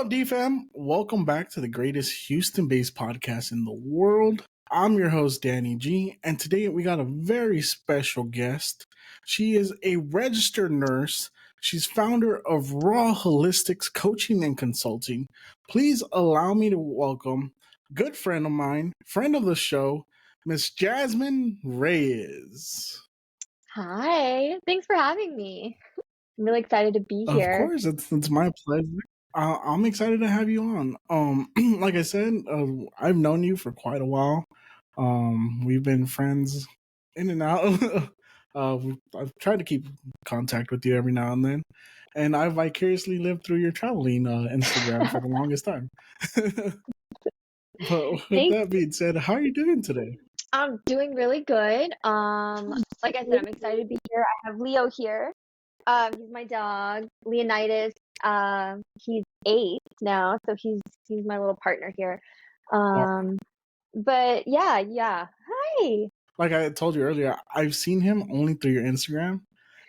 up, DFam? Welcome back to the greatest Houston-based podcast in the world. I'm your host, Danny G, and today we got a very special guest. She is a registered nurse. She's founder of Raw Holistics Coaching and Consulting. Please allow me to welcome good friend of mine, friend of the show, Miss Jazmine Reyes. Hi, thanks for having me. I'm really excited to be Of here. course, it's my pleasure. I'm excited to have you on. Like I said, I've known you for quite a while. We've been friends in and out. I've tried to keep contact with you every now and then, and I vicariously lived through your traveling Instagram for the longest time. But with Thanks. that being said, how are you doing today? I'm doing really good. Like I said, I'm excited to be here. I have Leo here. He's my dog, Leonidas. He's 8 now, so he's my little partner here. But yeah. Hi. Like I told you earlier, I've seen him only through your Instagram,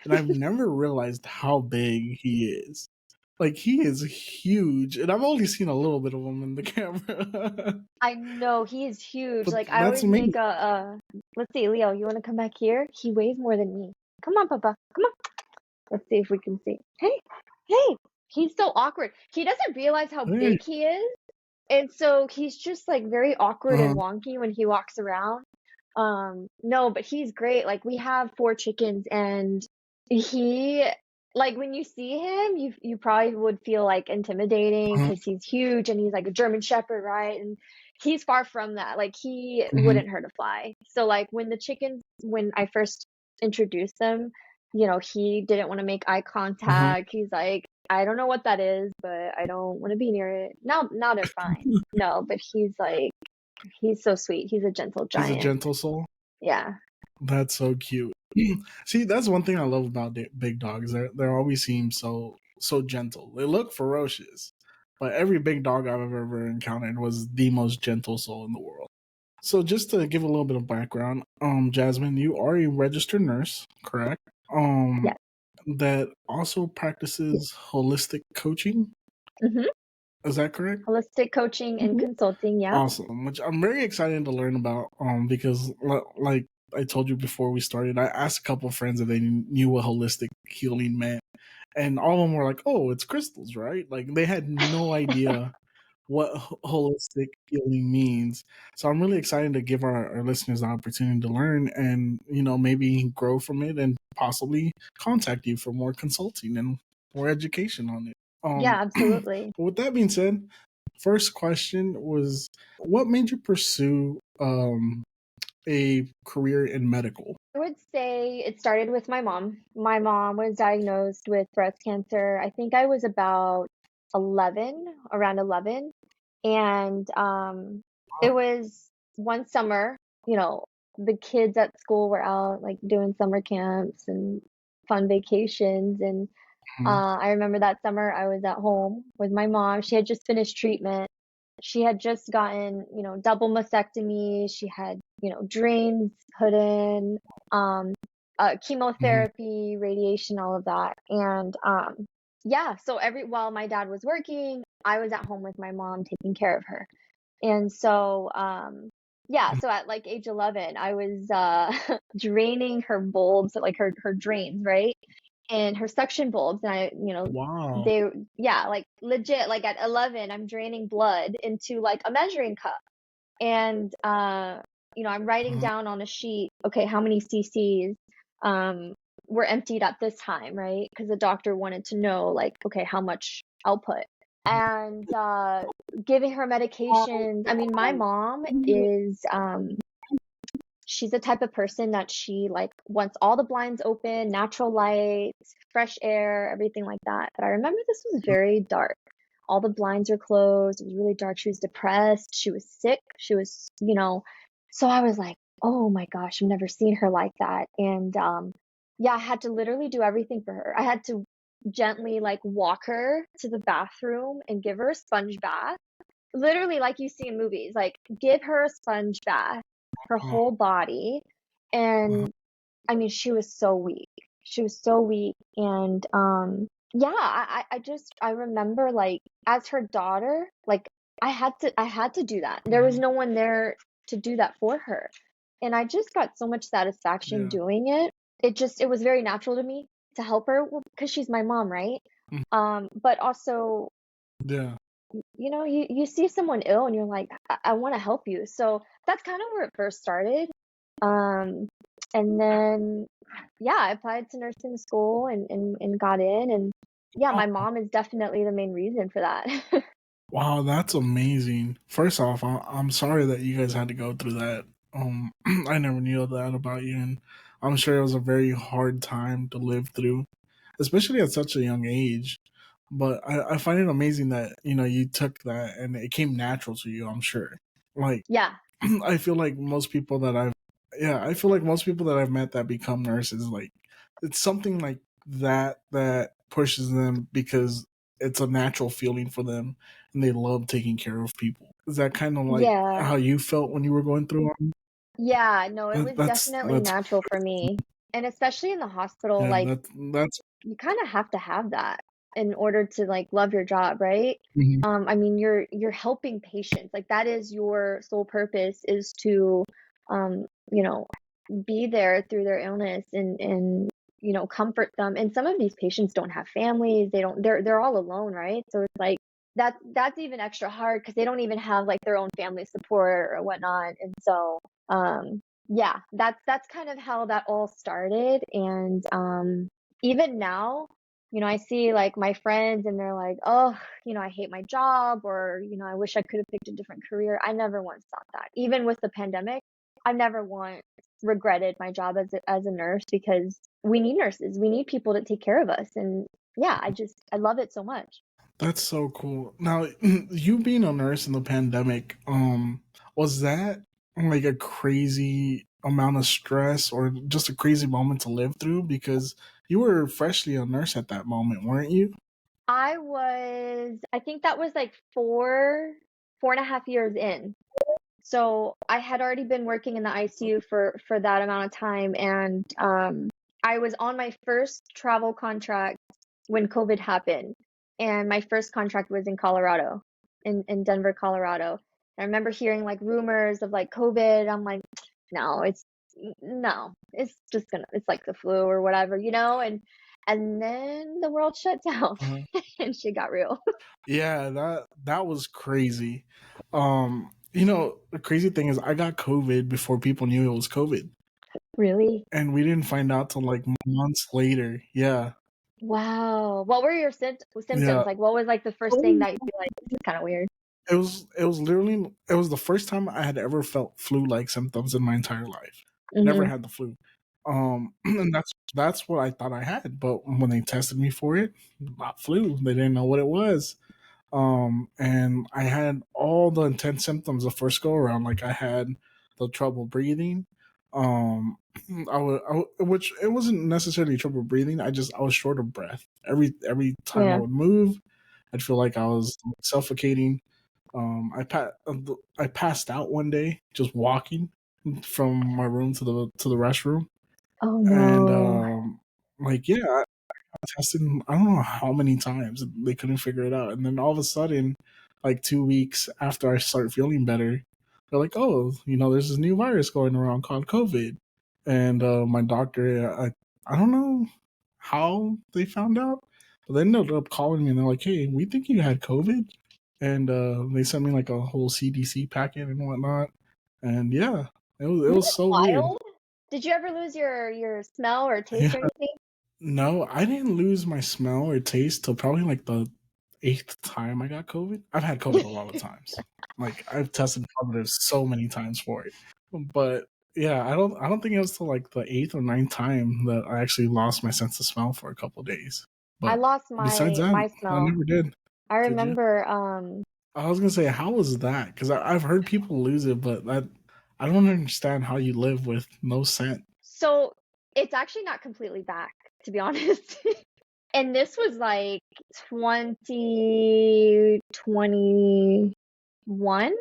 and I've never realized how big he is. Like, he is huge, and I've only seen a little bit of him in the camera. I know he is huge. But Like I that's always make amazing. let's see, Leo, you want to come back here? He weighs more than me. Come on, Papa. Come on. Let's see if we can see. Hey. He's so awkward. He doesn't realize how Hey, big he is. And so he's just like very awkward uh, and wonky when he walks around. No, but he's great. Like we have 4 chickens and he like when you see him, you probably would feel like intimidating uh, because he's huge and he's like a German Shepherd, right? And he's far from that. Like he mhm, wouldn't hurt a fly. So like when I first introduced them, he didn't want to make eye uh-huh. contact. He's like, I don't know what that is, but I don't want to be near it. Now they're fine. No, but he's so sweet. He's a gentle He's a giant. gentle soul. Yeah. That's so cute. See, that's one thing I love about big dogs. They always seem so gentle. They look ferocious, but every big dog I've ever encountered was the most gentle soul in the world. So just to give a little bit of background, Jasmine, you are a registered nurse, correct? Yeah. That also practices holistic coaching. hmm Is that correct? Holistic coaching and consulting. Yeah. Awesome, which I'm very excited to learn about. Because like I told you before we started, I asked a couple of friends if they knew what holistic healing meant, and all of them were like, "Oh, it's crystals, right?" Like they had no idea what holistic healing means. So I'm really excited to give our listeners the opportunity to learn and, maybe grow from it and possibly contact you for more consulting and more education on it. Yeah, absolutely. With that being said, first question was, what made you pursue a career in medical? I would say it started with my mom. My mom was diagnosed with breast cancer. I think I was about 11, around 11. And it was one summer, the kids at school were out like doing summer camps and fun vacations. And I remember that summer I was at home with my mom. She had just finished treatment. She had just gotten, double mastectomy. She had, drains put in, um, Mm-hmm. chemotherapy, radiation, all of that. And yeah, so while my dad was working, I was at home with my mom taking care of her. And so yeah, so at like age 11, I was draining her bulbs, like her drains, right? And her suction bulbs, and Wow. they yeah, like legit, like at 11 I'm draining blood into like a measuring cup. And I'm writing Uh-huh. down on a sheet, okay, how many cc's um were emptied at this time, right? Because the doctor wanted to know, like, okay, how much output. And giving her medications. I mean, my mom is she's the type of person that she like wants all the blinds open, natural light, fresh air, everything like that. But I remember this was very dark. All the blinds were closed. It was really dark. She was depressed. She was sick. She was, so I was like, oh my gosh, I've never seen her like that. And yeah, I had to literally do everything for her. I had to gently like walk her to the bathroom and give her a sponge bath. Literally, like you see in movies, like give her a sponge bath, her Uh-huh. whole body. Uh-huh. And I mean, she was so weak. She was so weak. And Yeah, I remember, like, as her daughter, like, I had to do that. There was Mhm. no one there to do that for her. And I just got so much satisfaction Yeah. doing it. It was very natural to me to help her, well, because she's my mom, right? Mhm. But also, Yeah. you see someone ill and you're like, I want to help you. So that's kind of where it first started. Um, and then, yeah, I applied to nursing school and got in. And yeah, my Wow. mom is definitely the main reason for that. Wow, that's amazing. First off, I'm sorry that you guys had to go through that. I never knew that about you, and I'm sure it was a very hard time to live through, especially at such a young age. But I find it amazing that you took that and it came natural to you. I'm sure. Like Yeah, I feel like most people that I've yeah, I feel like most people that I've met that become nurses, like it's something like that pushes them because it's a natural feeling for them and they love taking care of people. Is that kind of like yeah, how you felt when you were going through it? yeah. No, it That, was that's definitely that's natural for me. And especially in the hospital, yeah, like, that's you kind of have to have that in order to like love your job, right? mhm. I mean, you're helping patients. Like that is your sole purpose, is to um, you know, be there through their illness and comfort them. And some of these patients don't have families. They're all alone, right? So it's like that's even extra hard because they don't even have like their own family support or whatnot. And so yeah, that's kind of how that all started. And even now, I see like my friends and they're like, oh, I hate my job, or, I wish I could have picked a different career. I never once thought that. Even with the pandemic, I never once regretted my job as a nurse, because we need nurses. We need people to take care of us. And yeah, I love it so much. That's so cool. Now, you being a nurse in the pandemic, was that like a crazy amount of stress or just a crazy moment to live through? Because you were freshly a nurse at that moment, weren't you? I think that was like 4.5 years in. So I had already been working in the ICU for that amount of time, and I was on my first travel contract when COVID happened, and my first contract was in Colorado, in Denver, Colorado. I remember hearing like rumors of like COVID. I'm like, no, no, it's just it's like the flu or whatever, and then the world shut down Uh-huh. and shit got real. Yeah, that was crazy. The crazy thing is I got COVID before people knew it was COVID. Really? And we didn't find out till like months later. Yeah. Wow. What were your symptoms? Yeah. Like, what was like the first thing that you'd be like, this is kind of weird? It was literally it was the first time I had ever felt flu like symptoms in my entire life. Never Hmm. had the flu. And that's what I thought I had. But when they tested me for it, not flu. They didn't know what it was. And I had all the intense symptoms the first go around. Like I had the trouble breathing. Um, which it wasn't necessarily trouble breathing. I was short of breath. Every time I Yeah. would move, I'd feel like I was suffocating. I passed out one day just walking from my room to the restroom, Oh and no. like yeah, I tested. I don't know how many times they couldn't figure it out, and then all of a sudden, like 2 weeks after I started feeling better, they're like, "Oh, there's this new virus going around called COVID," and my doctor, I don't know how they found out, but they ended up calling me and they're like, "Hey, we think you had COVID," and they sent me like a whole CDC packet and whatnot, and yeah, it Isn't was it so weird. wild? Did you ever lose your smell or taste Yeah, or anything? no, I didn't lose my smell or taste till probably like the eighth time I got COVID. I've had COVID a lot of times. Like I've tested positive so many times for it. But yeah, I don't think it was till like the eighth or ninth time that I actually lost my sense of smell for a couple of days. I But lost besides my that, my I smell. never did. I Did you? remember I was gonna say, how was that? Because I've heard people lose it, but I don't understand how you live with no scent. so it's actually not completely back, to be honest. And this was like 2021,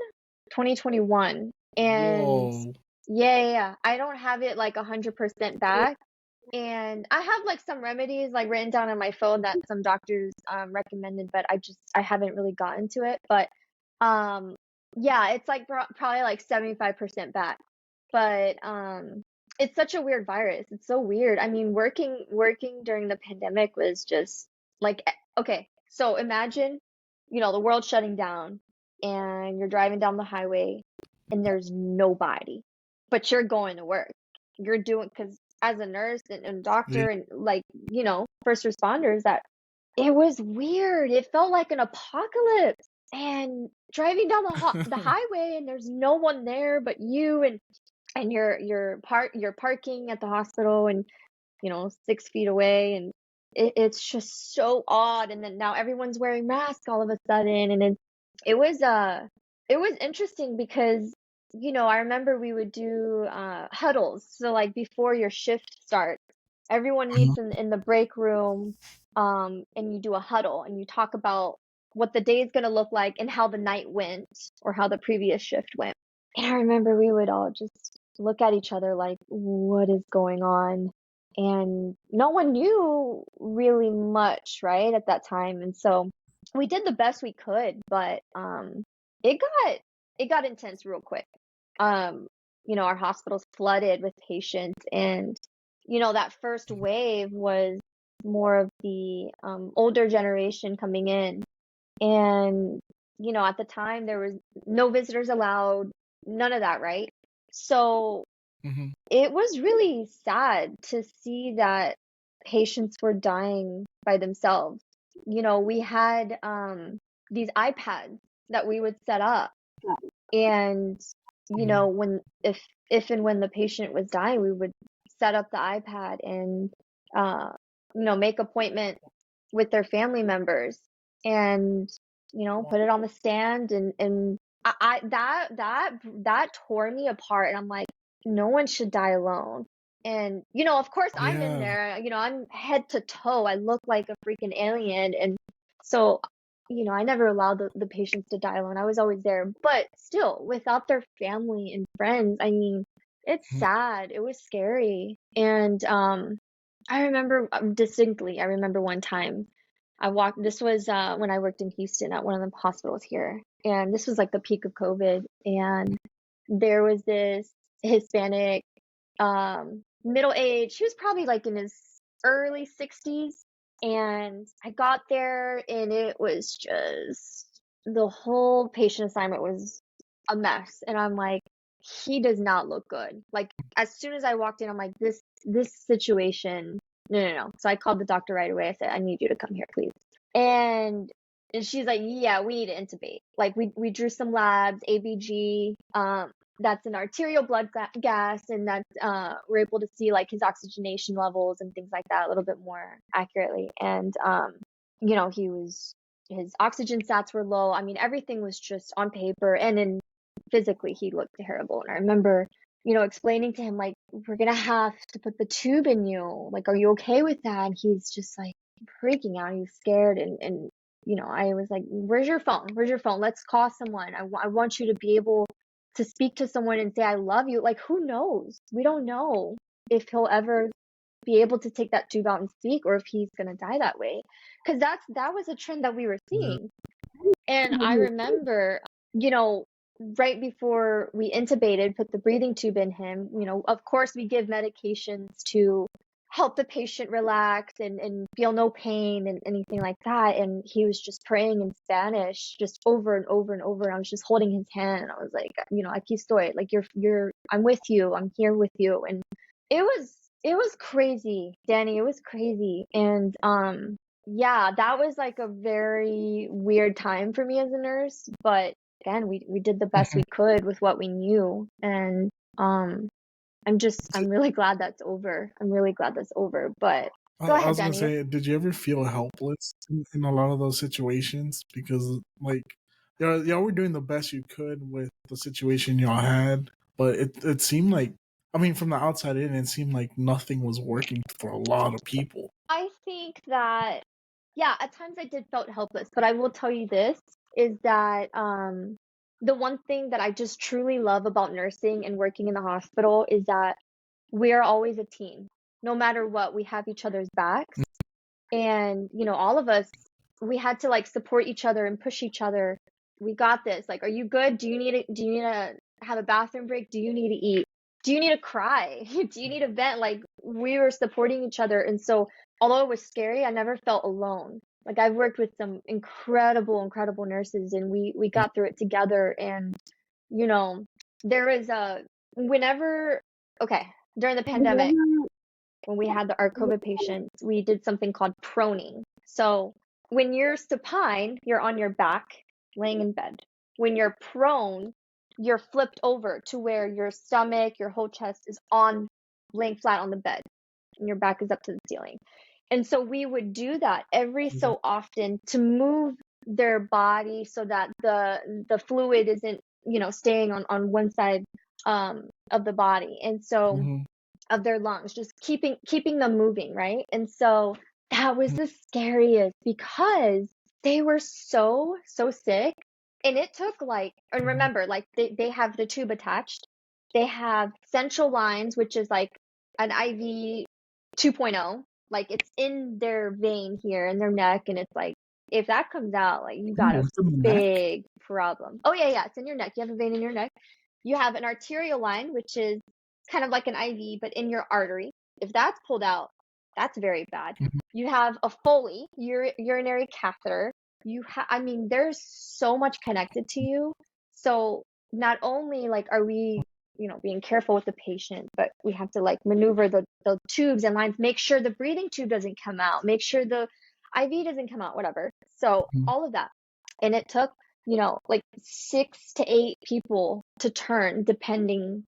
2021. And Whoa. yeah, yeah, yeah. I don't have it like 100% back. And I have like some remedies like written down on my phone that some doctors recommended, but I haven't really gotten to it. But um yeah, it's like probably like 75% back. But it's such a weird virus. It's so weird. I mean, working during the pandemic was just like okay, so imagine, the world shutting down and you're driving down the highway and there's nobody, but you're going to work. You're doing, because as a nurse and Yeah. doctor and like, first responders, that it was weird. It felt like an apocalypse. And driving down the highway and there's no one there but you, and you're parking at the hospital, and 6 feet away, and it's just so odd. And then now everyone's wearing masks all of a sudden, and it was it was interesting because I remember we would do huddles. So like before your shift starts, everyone Mhm. meets in the break room, and you do a huddle and you talk about what the day is going to look like and how the night went, or how the previous shift went. And I remember we would all just look at each other like, what is going on? And no one knew really much, right, at that time. And so we did the best we could, but it got it got intense real quick. Um, our hospitals flooded with patients, and that first wave was more of the older generation coming in. And at the time there was no visitors allowed, none of that, right? So Mhm. it was really sad to see that patients were dying by themselves. We had these iPads that we would set up, and Mhm. when if and when the patient was dying, we would set up the iPad and make appointments with their family members, and put it on the stand. And that tore me apart. And I'm like, no one should die alone. And of course I'm in Yeah. there, I'm head to toe, I look like a freaking alien. And so I never allowed the patients to die alone. I was always there, but still without their family and friends. I mean, it's Mhm. sad, it was scary. And I remember distinctly, I remember one time this was when I worked in Houston at one of the hospitals here. And this was like the peak of COVID. And there was this Hispanic, middle age, he was probably like in his early 60s. And I got there and it was just, the whole patient assignment was a mess. And I'm like, he does not look good. Like as soon as I walked in, I'm like, this situation, no, no, no. So I called the doctor right away. I said, I need you to come here, please. And she's like, yeah, we need to intubate. Like we drew some labs, ABG, that's an arterial blood gas, and that's we're able to see like his oxygenation levels and things like that a little bit more accurately. And his oxygen stats were low. I mean, everything was just on paper, and then physically he looked terrible. And I remember explaining to him, like, we're gonna have to put the tube in you. Like, are you okay with that? And he's just like freaking out. He's scared. And I was like, where's your phone? Where's your phone? Let's call someone. I want you to be able to speak to someone and say, I love you. Like, who knows? We don't know if he'll ever be able to take that tube out and speak, or if he's gonna die that way. Because that was a trend that we were Yeah. seeing. And I remember, right before we intubated, put the breathing tube in him, of course we give medications to help the patient relax and feel no pain and anything like that. And he was just praying in Spanish just over and over and over. I was just holding his hand. I was like, aquí estoy. Like I'm with you. I'm here with you. And it was it was crazy, Danny. It was crazy. And yeah, that was like a very weird time for me as a nurse, but again, we did the best Mhm. we could with what we knew. And um I'm really glad that's over. I'm really glad that's over. But go I ahead, was gonna Danny. say, did you ever feel helpless in a lot of those situations? Because like y'all were doing the best you could with the situation y'all had, but it seemed like, I mean, from the outside in, it seemed like nothing was working for a lot of people. I think that, yeah, at times I did felt helpless, but I will tell you this, is that the one thing that I just truly love about nursing and working in the hospital is that we are always a team. no matter what, we have each other's backs. And, all of us, we had to like support each other and push each other. We got this. Like, are you good? Do you need to have a bathroom break? Do you need to eat? Do you need to cry? Do you need to vent? Like, we were supporting each other. And so, although it was scary, I never felt alone. Like, I've worked with some incredible, incredible nurses, and we got through it together. And, there was during the pandemic, when we had our COVID patients, we did something called proning. So when you're supine, you're on your back, laying in bed. When you're prone, you're flipped over to where your stomach, your whole chest is laying flat on the bed, and your back is up to the ceiling. And so we would do that every so often to move their body so that the fluid isn't, staying on one side of the body. And so of their lungs, just keeping them moving, right? And so that was the scariest because they were so sick, and it took and remember, like they have the tube attached. They have central lines, which is like an IV 2.0, like it's in their vein here in their neck, and it's like if that comes out, like you got a big problem. Oh yeah, it's in your neck. You have a vein in your neck. You have an arterial line, which is kind of like an IV, but in your artery. If that's pulled out, that's very bad. You have a Foley, urinary catheter. There's so much connected to you. So not only like are we, being careful with the patient, but we have to like maneuver the tubes and lines, make sure the breathing tube doesn't come out, make sure the IV doesn't come out, whatever. So all of that. And it took, like 6 to 8 people to turn depending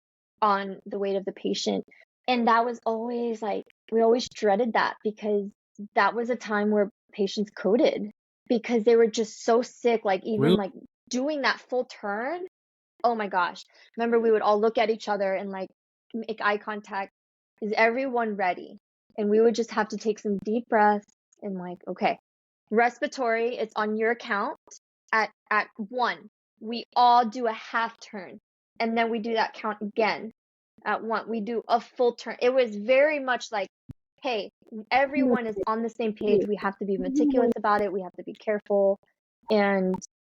on the weight of the patient. And that was always like, we always dreaded that because that was a time where patients coded because they were just so sick, like even like doing that full turn. Oh my gosh. Remember, we would all look at each other and like make eye contact. Is everyone ready? And we would just have to take some deep breaths and like, okay, respiratory, it's on your count. At 1, we all do a half turn. And then we do that count again. At 1, we do a full turn. It was very much like, hey, everyone is on the same page. We have to be meticulous about it. We have to be careful. And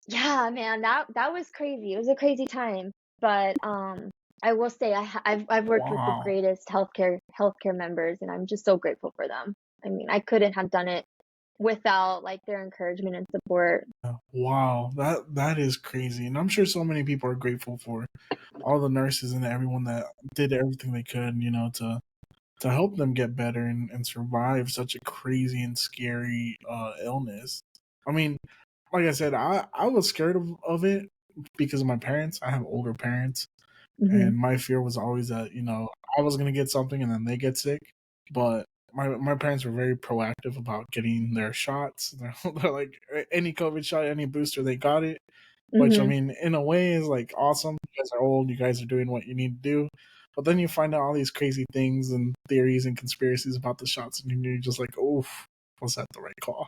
yeah, man, that was crazy. It was a crazy time. But I will say I've worked with the greatest healthcare members, and I'm just so grateful for them. I mean, I couldn't have done it without like their encouragement and support. Wow, that is crazy. And I'm sure so many people are grateful for all the nurses and everyone that did everything they could, to help them get better and survive such a crazy and scary illness. I mean, like I said, I was scared of it because of my parents. I have older parents, and my fear was always that I was gonna get something and then they get sick. But my parents were very proactive about getting their shots. They're like any COVID shot, any booster, they got it. Which I mean, in a way, is like awesome. You guys are old. You guys are doing what you need to do. But then you find out all these crazy things and theories and conspiracies about the shots, and you're just like, "Oof, was that the right call?"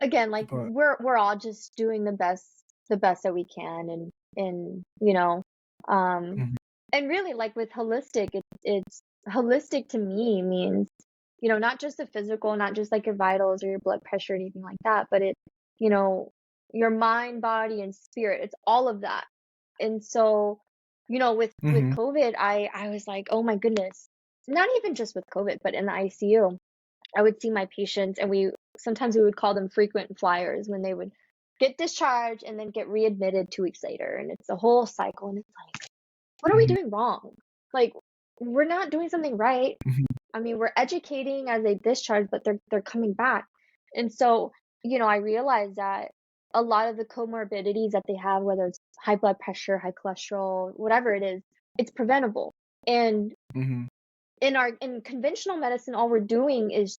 Again, like But we're all just doing the best that we can, and and really like with holistic, it's holistic to me means not just the physical, not just like your vitals or your blood pressure or anything like that, but it's your mind, body, and spirit. It's all of that. And so with COVID, I was like, oh my goodness, not even just with COVID, but in the ICU, I would see my patients, and sometimes we would call them frequent flyers, when they would get discharged and then get readmitted 2 weeks later, and it's a whole cycle. And it's like, what are we doing wrong? Like, we're not doing something right. I mean, we're educating as they discharge, but they're coming back. And so, I realized that a lot of the comorbidities that they have, whether it's high blood pressure, high cholesterol, whatever it is, it's preventable. And in conventional medicine, all we're doing is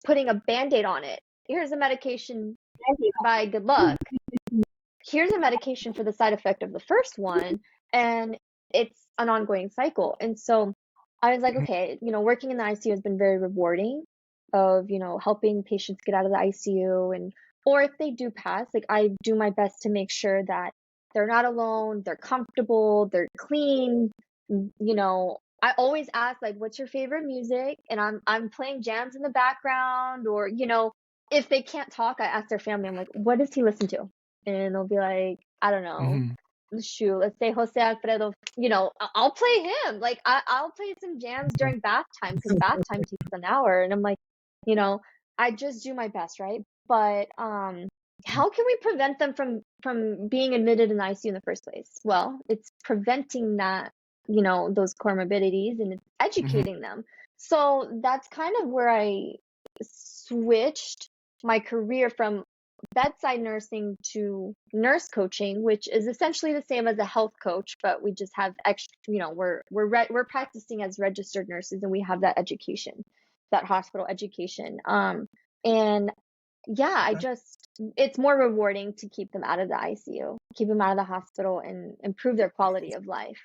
putting a Band-Aid on it. Here's a medication, bye, good luck. Here's a medication for the side effect of the first one, and it's an ongoing cycle. And so I was like, okay, working in the ICU has been very rewarding, of helping patients get out of the ICU, or if they do pass, like I do my best to make sure that they're not alone, they're comfortable, they're clean, I always ask, like, "What's your favorite music?" And I'm playing jams in the background, or, if they can't talk, I ask their family, I'm like, "What does he listen to?" And they'll be like, "I don't know. Hmm. Shoot, let's say Jose Alfredo." I'll play him. Like, I'll play some jams during bath time, because bath time takes an hour, and I'm like, you know, I just do my best, right? But how can we prevent them from being admitted in the ICU in the first place? Well, it's preventing that, those comorbidities, and it's Hmm. educating them. So that's kind of where I switched my career from bedside nursing to nurse coaching, which is essentially the same as a health coach, but we just have extra, we're practicing as registered nurses, and we have that education, that hospital education. And yeah, it's more rewarding to keep them out of the ICU, keep them out of the hospital, and improve their quality of life.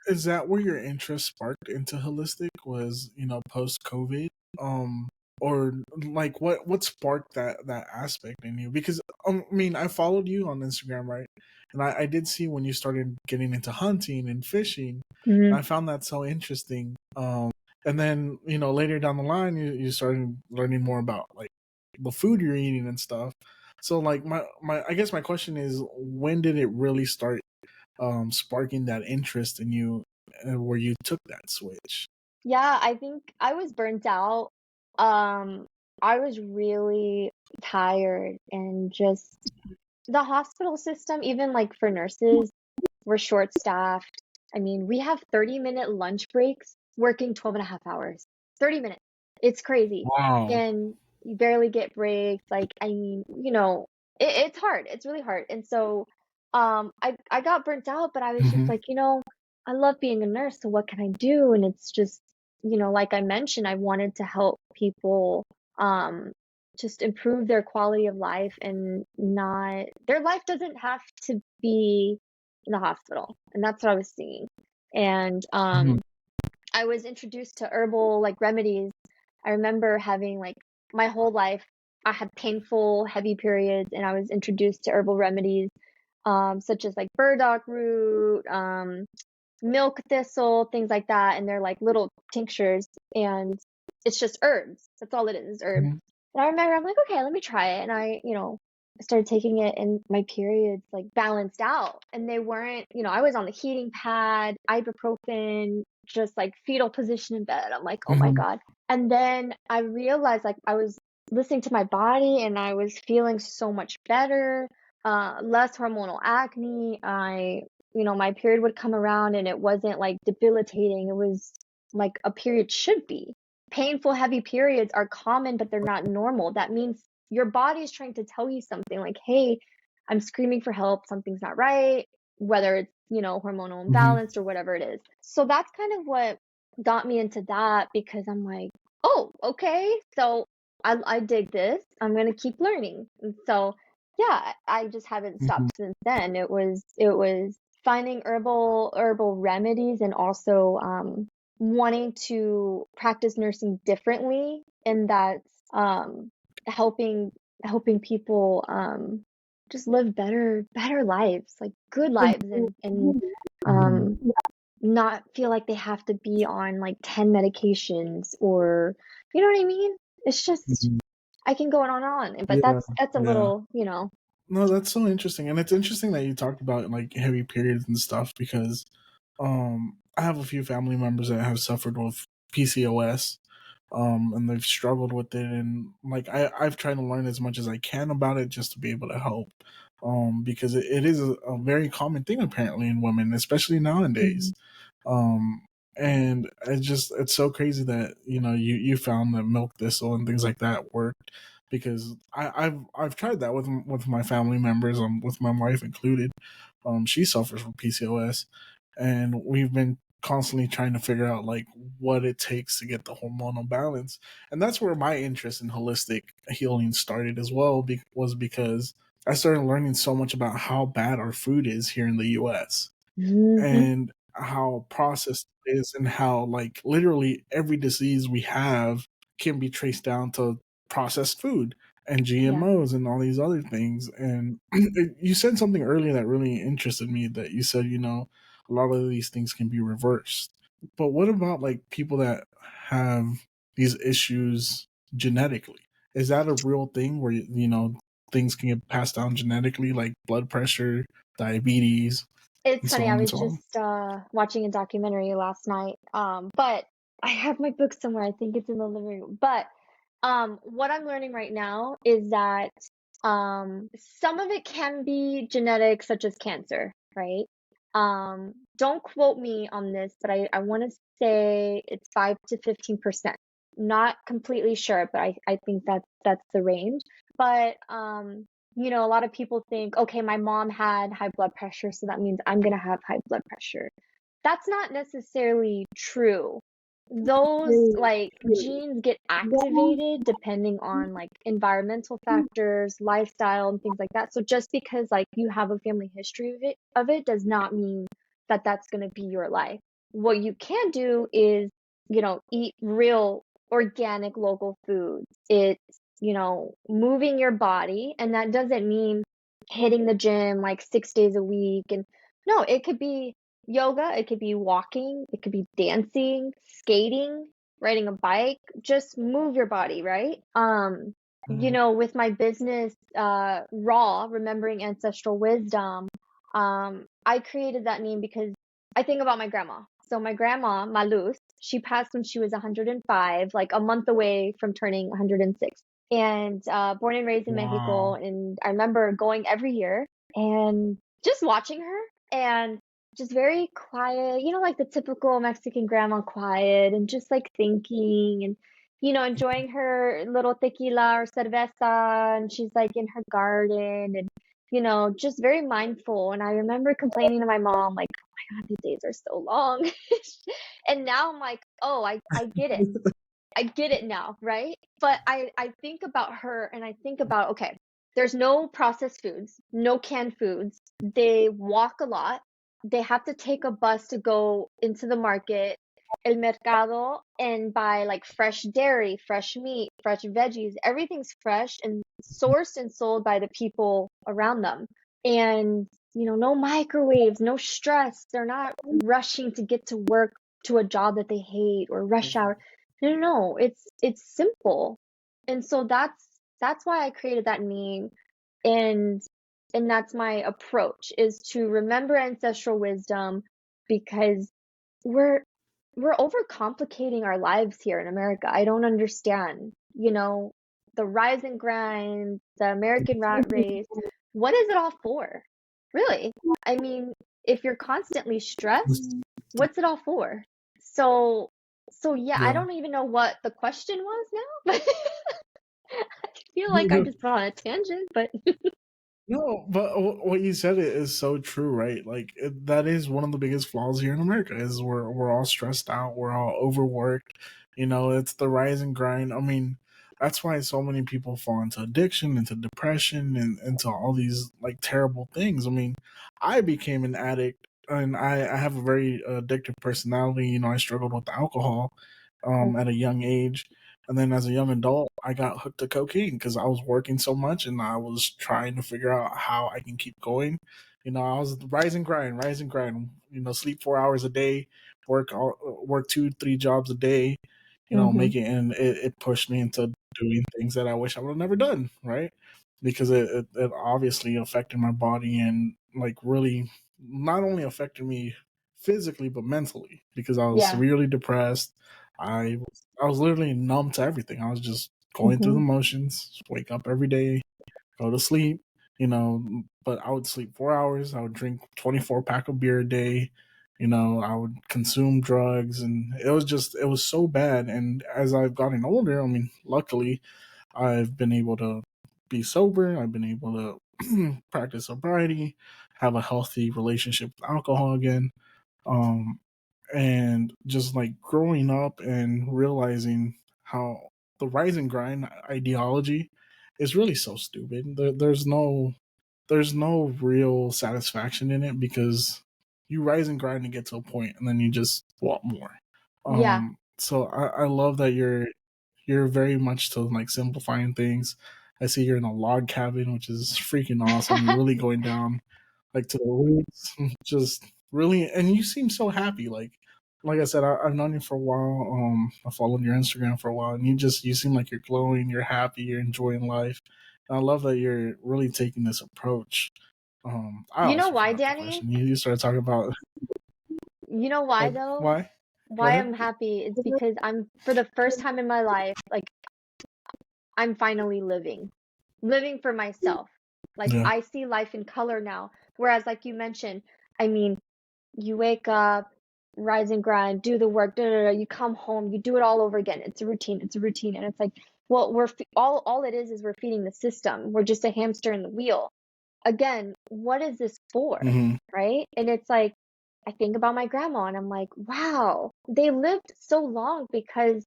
Is that where your interest sparked into holistic? Was post COVID, um, or like what sparked that aspect in you? Because I mean, I followed you on Instagram, right? And I did see when you started getting into hunting and fishing, and Hmm. I found that so interesting. And then later down the line, you started learning more about like the food you're eating and stuff. So like my I guess my question is, when did it really start sparking that interest in you, where you took that switch? Yeah, I think I was burnt out. Um, I was really tired, and just the hospital system, even like for nurses, we're short staffed. I mean, we have 30-minute lunch breaks, working 12 and a half hours. 30 minutes. It's crazy. Wow. And you barely get breaks. Like, I mean, it's hard. It's really hard. And so I got burnt out, but I was just Hmm. like, I love being a nurse, so what can I do? And it's just, like I mentioned, I wanted to help people um just improve their quality of life, and not their life doesn't have to be in the hospital. And that's what I was seeing. And Hmm. I was introduced to herbal like remedies. I remember having like my whole life I had painful, heavy periods, and I was introduced to herbal remedies, such as like burdock root, milk thistle, things like that. And they're like little tinctures, and it's just herbs. That's all it is, herbs. Hmm. And I remember I'm like, okay, let me try it. And I started taking it, and my periods like balanced out. And they weren't, I was on the heating pad, ibuprofen, just like fetal position in bed. I'm like, oh my Hmm. God. And then I realized like I was listening to my body, and I was feeling so much better, less hormonal acne. My period would come around, and it wasn't like debilitating. It was like a period should be. Painful, heavy periods are common, but they're not normal. That means your body is trying to tell you something like, hey, I'm screaming for help. Something's not right, whether it's, hormonal Hmm. imbalance or whatever it is. So that's kind of what got me into that, because I'm like, oh, okay. So I dig this. I'm going to keep learning. And so, yeah, I just haven't Hmm. stopped since then. It was finding herbal remedies, and also wanting to practice nursing differently, and that's um helping helping people just live better lives, like good lives, and Hmm. um not feel like they have to be on like 10 medications, or you know what I mean? It's just, Hmm. I can go on and on, but Yeah, that's a yeah. little. No, that's so interesting, and it's interesting that you talked about like heavy periods and stuff because I have a few family members that have suffered with PCOS, and they've struggled with it, and like I've tried to learn as much as I can about it just to be able to help, because it is a very common thing apparently in women, especially nowadays. Mhm. um and it's so crazy that you found that milk thistle and things like that worked, because I've tried that with my family members, with my wife included. She suffers from PCOS, and we've been constantly trying to figure out like what it takes to get the hormonal balance. And that's where my interest in holistic healing started as well, was because I started learning so much about how bad our food is here in the US, Mhm. and how processed it is, and how like literally every disease we have can be traced down to processed food and Yeah. GMOs and all these other things. And you said something earlier that really interested me, that you said a lot of these things can be reversed. But what about like people that have these issues genetically? Is that a real thing where things can get passed down genetically, like blood pressure, diabetes, It's and so funny, I on and was so on? just watching a documentary last night. But I have my book somewhere. I think it's in the living room. But what I'm learning right now is that some of it can be genetic, such as cancer, right? Don't quote me on this, but I want to say it's 5 to 15%. Not completely sure, but I think that's the range. But a lot of people think, okay, my mom had high blood pressure, so that means I'm gonna have high blood pressure. That's not necessarily true. Those like genes get activated depending on like environmental factors, lifestyle, and things like that. So just because like you have a family history of it does not mean that that's going to be your life. What you can do is, eat real organic local foods. It's, moving your body, and that doesn't mean hitting the gym like 6 days a week. And no, it could be yoga, it could be walking, it could be dancing, skating, riding a bike. Just move your body, right? Mhm. With my business, Raw, Remembering Ancestral Wisdom, I created that name because I think about my grandma. So my grandma, Maluz, she passed when she was 105, like a month away from turning 106. And born and raised in Mexico. Wow. And I remember going every year and just watching her and just very quiet, like the typical Mexican grandma, quiet and just like thinking and, enjoying her little tequila or cerveza. And she's like in her garden and, just very mindful. And I remember complaining to my mom, like, oh my God, these days are so long. And now I'm like, oh, I get it. I get it now, right? But I think about her and I think about, okay, there's no processed foods, no canned foods. They walk a lot. They have to take a bus to go into the market, el mercado, and buy like fresh dairy, fresh meat, fresh veggies. Everything's fresh and sourced and sold by the people around them. And, no microwaves, no stress. They're not rushing to get to work to a job that they hate or rush hour. No, no, no. It's simple. And so that's why I created that name, and that's my approach, is to remember ancestral wisdom, because we're we're overcomplicating our lives here in America. I don't understand, the rise and grind, the American rat race. What is it all for? Really? I mean, if you're constantly stressed, what's it all for? So yeah, I Yeah. don't even know what the question was now, but I feel like I just went on a tangent, but No, but what you said is so true, right? Like that is one of the biggest flaws here in America is we're all stressed out, we're all overworked. It's the rise and grind. I mean, that's why so many people fall into addiction, into depression, and into all these like terrible things. I mean, I became an addict, and I have a very addictive personality. I struggled with alcohol at a young age. And then as a young adult, I got hooked to cocaine because I was working so much and I was trying to figure out how I can keep going. I was rise and grind. Sleep 4 hours a day, work 2, 3 jobs a day. hmm Make it, and it pushed me into doing things that I wish I would have never done. Right, because it obviously affected my body and like really not only affected me physically but mentally because I was yeah. severely depressed. I was literally numb to everything. I was just going through the hmm motions, wake up every day, go to sleep, but I would sleep 4 hours. I would drink 24 pack of beer a day. I would consume drugs and it was so bad. And as I've gotten older, I mean, luckily I've been able to be sober. I've been able to practice sobriety, have a healthy relationship with alcohol again. Um, and just like growing up and realizing how the rise and grind ideology is really so stupid. There's no real satisfaction in it because you rise and grind and get to a point and then you just want more. Yeah. So I love that you're very much to like simplifying things. I see you're in a log cabin, which is freaking awesome. You're really going down like to the roots, just really, and you seem so happy. Like like I said, I've known you for a while. I followed your Instagram for a while, and you seem like you're glowing, you're happy, you're enjoying life. And I love that you're really taking this approach. I You know also why, forgot the Danny? question. You started talking about You know why like though? why? Go Why ahead. I'm happy? It's because I'm, for the first time in my life, like I'm finally living for myself. Like Yeah. I see life in color now. Whereas, like you mentioned, I mean, you wake up, rise and grind, do the work, da, da, da, you come home, you do it all over again. It's a routine. It's a routine. And it's like, well, all it is we're feeding the system. We're just a hamster in the wheel. Again, what is this for? Hmm. Right? And it's like, I think about my grandma and I'm like, wow, they lived so long because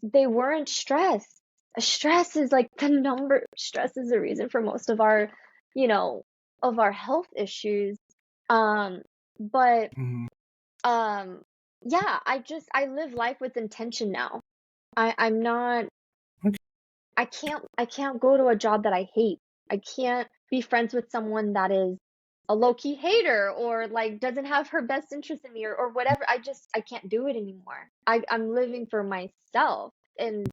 they weren't stressed. Stress is like stress is the reason for most of our, you know, of our health issues. Um, but Hmm. um, yeah, I live life with intention now. I'm not Okay. I can't go to a job that I hate. I can't be friends with someone that is a low-key hater or like doesn't have her best interest in me or whatever. I can't do it anymore. I'm living for myself and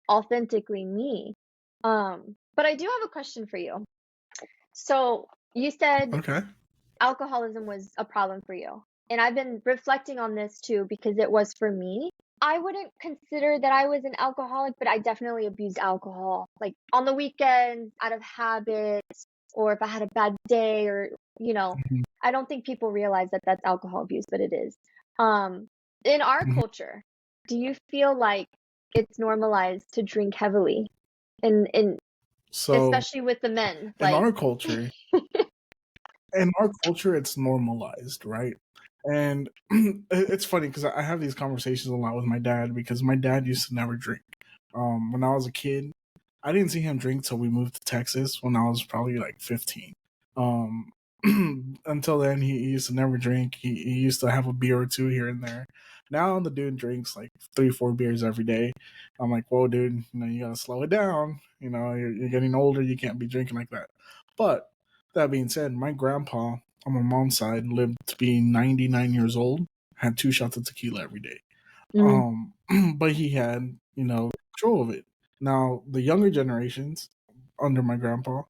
authentically me. But I do have a question for you. So you said Okay. alcoholism was a problem for you. And I've been reflecting on this too because it was for me. I wouldn't consider that I was an alcoholic, but I definitely abused alcohol. Like on the weekends, out of habit, or if I had a bad day, or, you know, Hmm. I don't think people realize that that's alcohol abuse, but it is. Um, in our Hmm. culture, do you feel like it's normalized to drink heavily? And So especially with the men, in like, our culture, it's normalized, right? And it's funny because I have these conversations a lot with my dad because my dad used to never drink. When I was a kid, I didn't see him drink till we moved to Texas when I was probably like 15. Um, until then, he used to never drink. He used to have a beer or two here and there. Now the dude drinks like 3, 4 beers every day. I'm like, whoa, dude, you gotta slow it down. You're getting older. You can't be drinking like that. But that being said, my grandpa on my mom's side lived to be 99 years old, had 2 shots of tequila every day. mm, But he had, control of it. Now, the younger generations under my grandpa,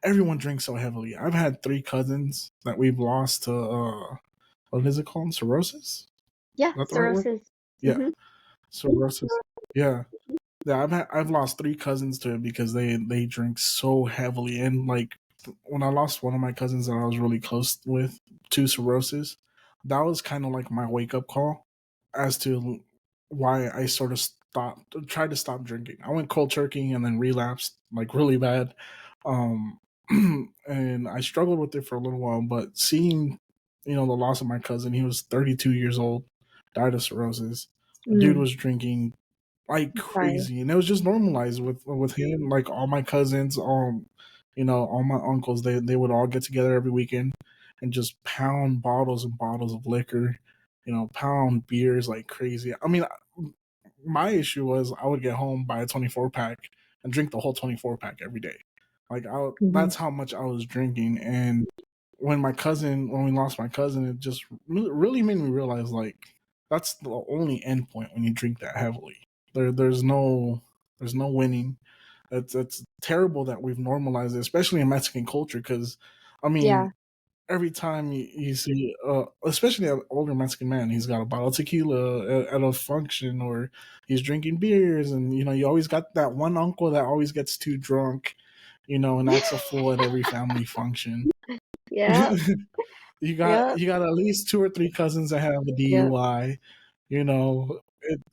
everyone drinks so heavily. I've had 3 cousins that we've lost to, what is it called? Cirrhosis? Is yeah, that the right word? cirrhosis. Yeah, Hmm. cirrhosis. Yeah. Yeah, I've lost 3 cousins to it because they drink so heavily, and like when I lost one of my cousins that I was really close with to cirrhosis, that was kind of like my wake up call as to why I sort of tried to stop drinking. I went cold turkey and then relapsed like really bad, um, and I struggled with it for a little while. But seeing, the loss of my cousin, he was 32 years old, died of cirrhosis. Dude Mm, was drinking like sorry. crazy, and it was just normalized with him. Like all my cousins, all my uncles, they would all get together every weekend and just pound bottles and bottles of liquor, pound beers like crazy. I mean, my issue was I would get home, buy a 24 pack and drink the whole 24 pack every day. Like Hmm. that's how much I was drinking. And when we lost my cousin, it just really made me realize like that's the only end point when you drink that heavily. There's no winning. It's terrible that we've normalized it, especially in Mexican culture. Because I Yeah. mean, every time you see, especially an older Mexican man, he's got a bottle of tequila at a function, or he's drinking beers, and you always got that one uncle that always gets too drunk, and acts a fool at every family function. Yeah. you got Yeah. you got at least 2 or 3 cousins that have a Yeah. DUI.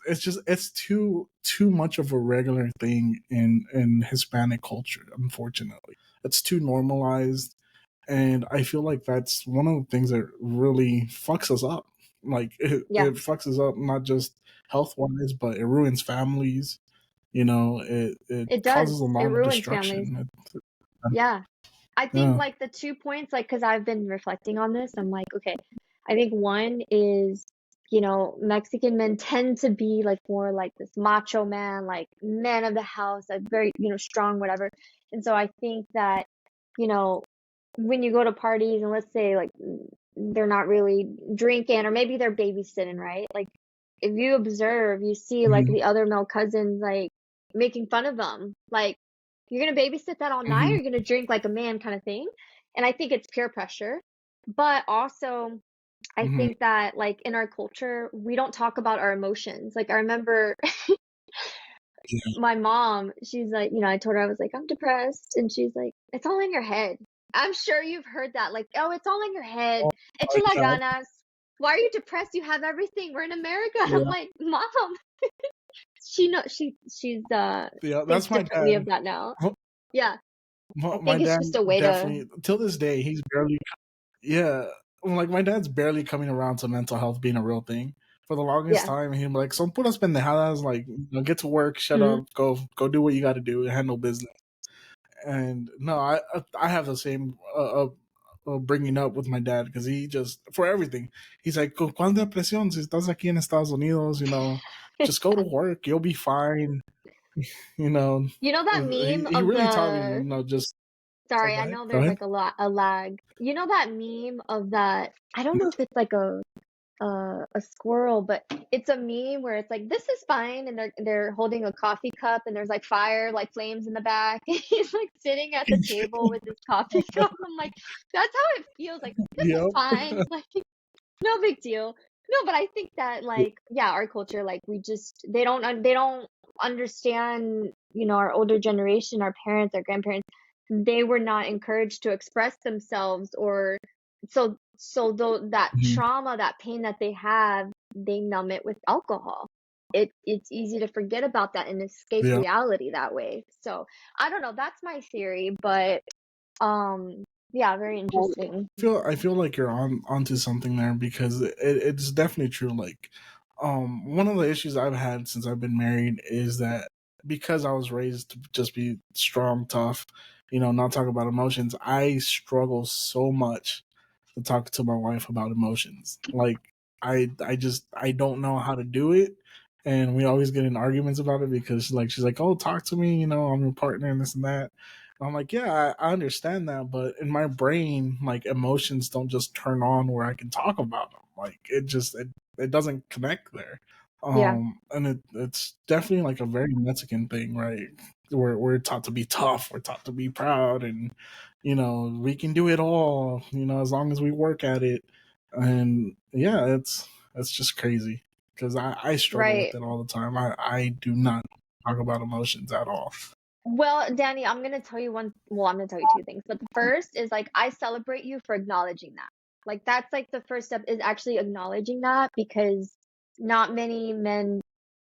It's too much of a regular thing in Hispanic culture. Unfortunately, it's too normalized, and I feel like that's one of the things that really fucks us up. Like Yeah. it fucks us up not just health wise, but it ruins families. It It causes a does. It lot of ruins families. destruction. Yeah. I think Yeah. like the 2 points, like, because I've been reflecting on this, I'm like, okay, I think one is, Mexican men tend to be like more like this macho man, like man of the house, like very, strong, whatever. And so I think that, you know, when you go to parties and let's say like they're not really drinking or maybe they're babysitting, right? Like if you observe, you see like Mhm. the other male cousins like making fun of them. Like, you're gonna babysit that all night, or Mhm. you're gonna drink like a man kind of thing. And I think it's peer pressure. But also I Mhm. think that like in our culture, we don't talk about our emotions. Like I remember Yeah. my mom, she's like, I told her I was like, I'm depressed. And she's like, it's all in your head. I'm sure you've heard that. Like, oh, it's all in your head. Oh my Échale god. ganas. Why are you depressed? You have everything. We're in America. And I'm Yeah. like, Mom, she know she's Yeah, thinks that's my differently dad. of that now. Yeah. I My think it's dad just a way to, definitely till this day, he's barely yeah, like, my dad's barely coming around to mental health being a real thing. For the longest yeah. time, he'd be like, "Son puras pendejadas, like, get to work, shut Hmm. up, go do what you gotta do, handle business." And no, I have the same bringing up with my dad because he just for everything he's like, "¿Cuál depresión? Si estás aquí en Estados Unidos, just go to work, you'll be fine." You know, You know that meme he of really taught me, the, just oh, sorry, go I ahead, know go there's ahead. like a lag. You know that meme of that, I don't know if it's like a squirrel, but it's a meme where it's like, this is fine, and they're holding a coffee cup, and there's like fire, like flames in the back. He's like sitting at the table with his coffee cup. I'm like, that's how it feels. Like, this is Yep. fine. Like, no big deal. No, but I think that like, yeah, our culture, like we just they don't understand, our older generation, our parents, our grandparents, they were not encouraged to express themselves, or so though that Mhm. trauma, that pain that they have, they numb it with alcohol. It's easy to forget about that and escape Yeah. reality that way. So I don't know, that's my theory, but yeah, very Well, interesting. I feel like you're onto something there because it's definitely true. Like, one of the issues I've had since I've been married is that because I was raised to just be strong, tough, not talk about emotions. I struggle so much to talk to my wife about emotions. Like, I don't know how to do it, and we always get in arguments about it because she's like, "Oh, talk to me, I'm your partner and this and that." I'm like, yeah, I understand that, but in my brain, like emotions don't just turn on where I can talk about them. Like it doesn't connect there. Yeah. And it's definitely like a very Mexican thing, right? We're taught to be tough, we're taught to be proud, and we can do it all, as long as we work at it. And yeah, it's just crazy because I struggle with Right. it all the time. I do not talk about emotions at all. Well, Danny, I'm gonna tell you two things. But the first is like, I celebrate you for acknowledging that. Like, that's like the first step, is actually acknowledging that, because not many men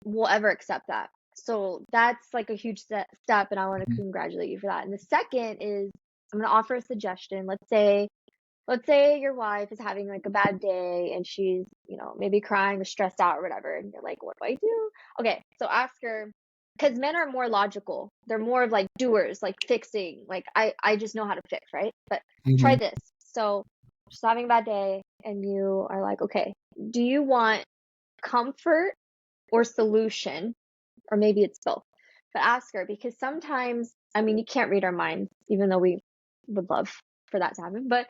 will ever accept that. So that's like a huge step, and I want to congratulate you for that. And the second is, I'm gonna offer a suggestion. Let's say your wife is having like a bad day, and she's, maybe crying or stressed out or whatever, and you're like, what do I do? Okay, so ask her, because men are more logical. They're more of like doers, like fixing. Like, I just know how to fix, right? But try Mhm. this. So she's having a bad day, and you are like, okay, do you want comfort or solution? Or maybe it's both. But ask her, because sometimes, I mean, you can't read our minds, even though we would love for that to happen. But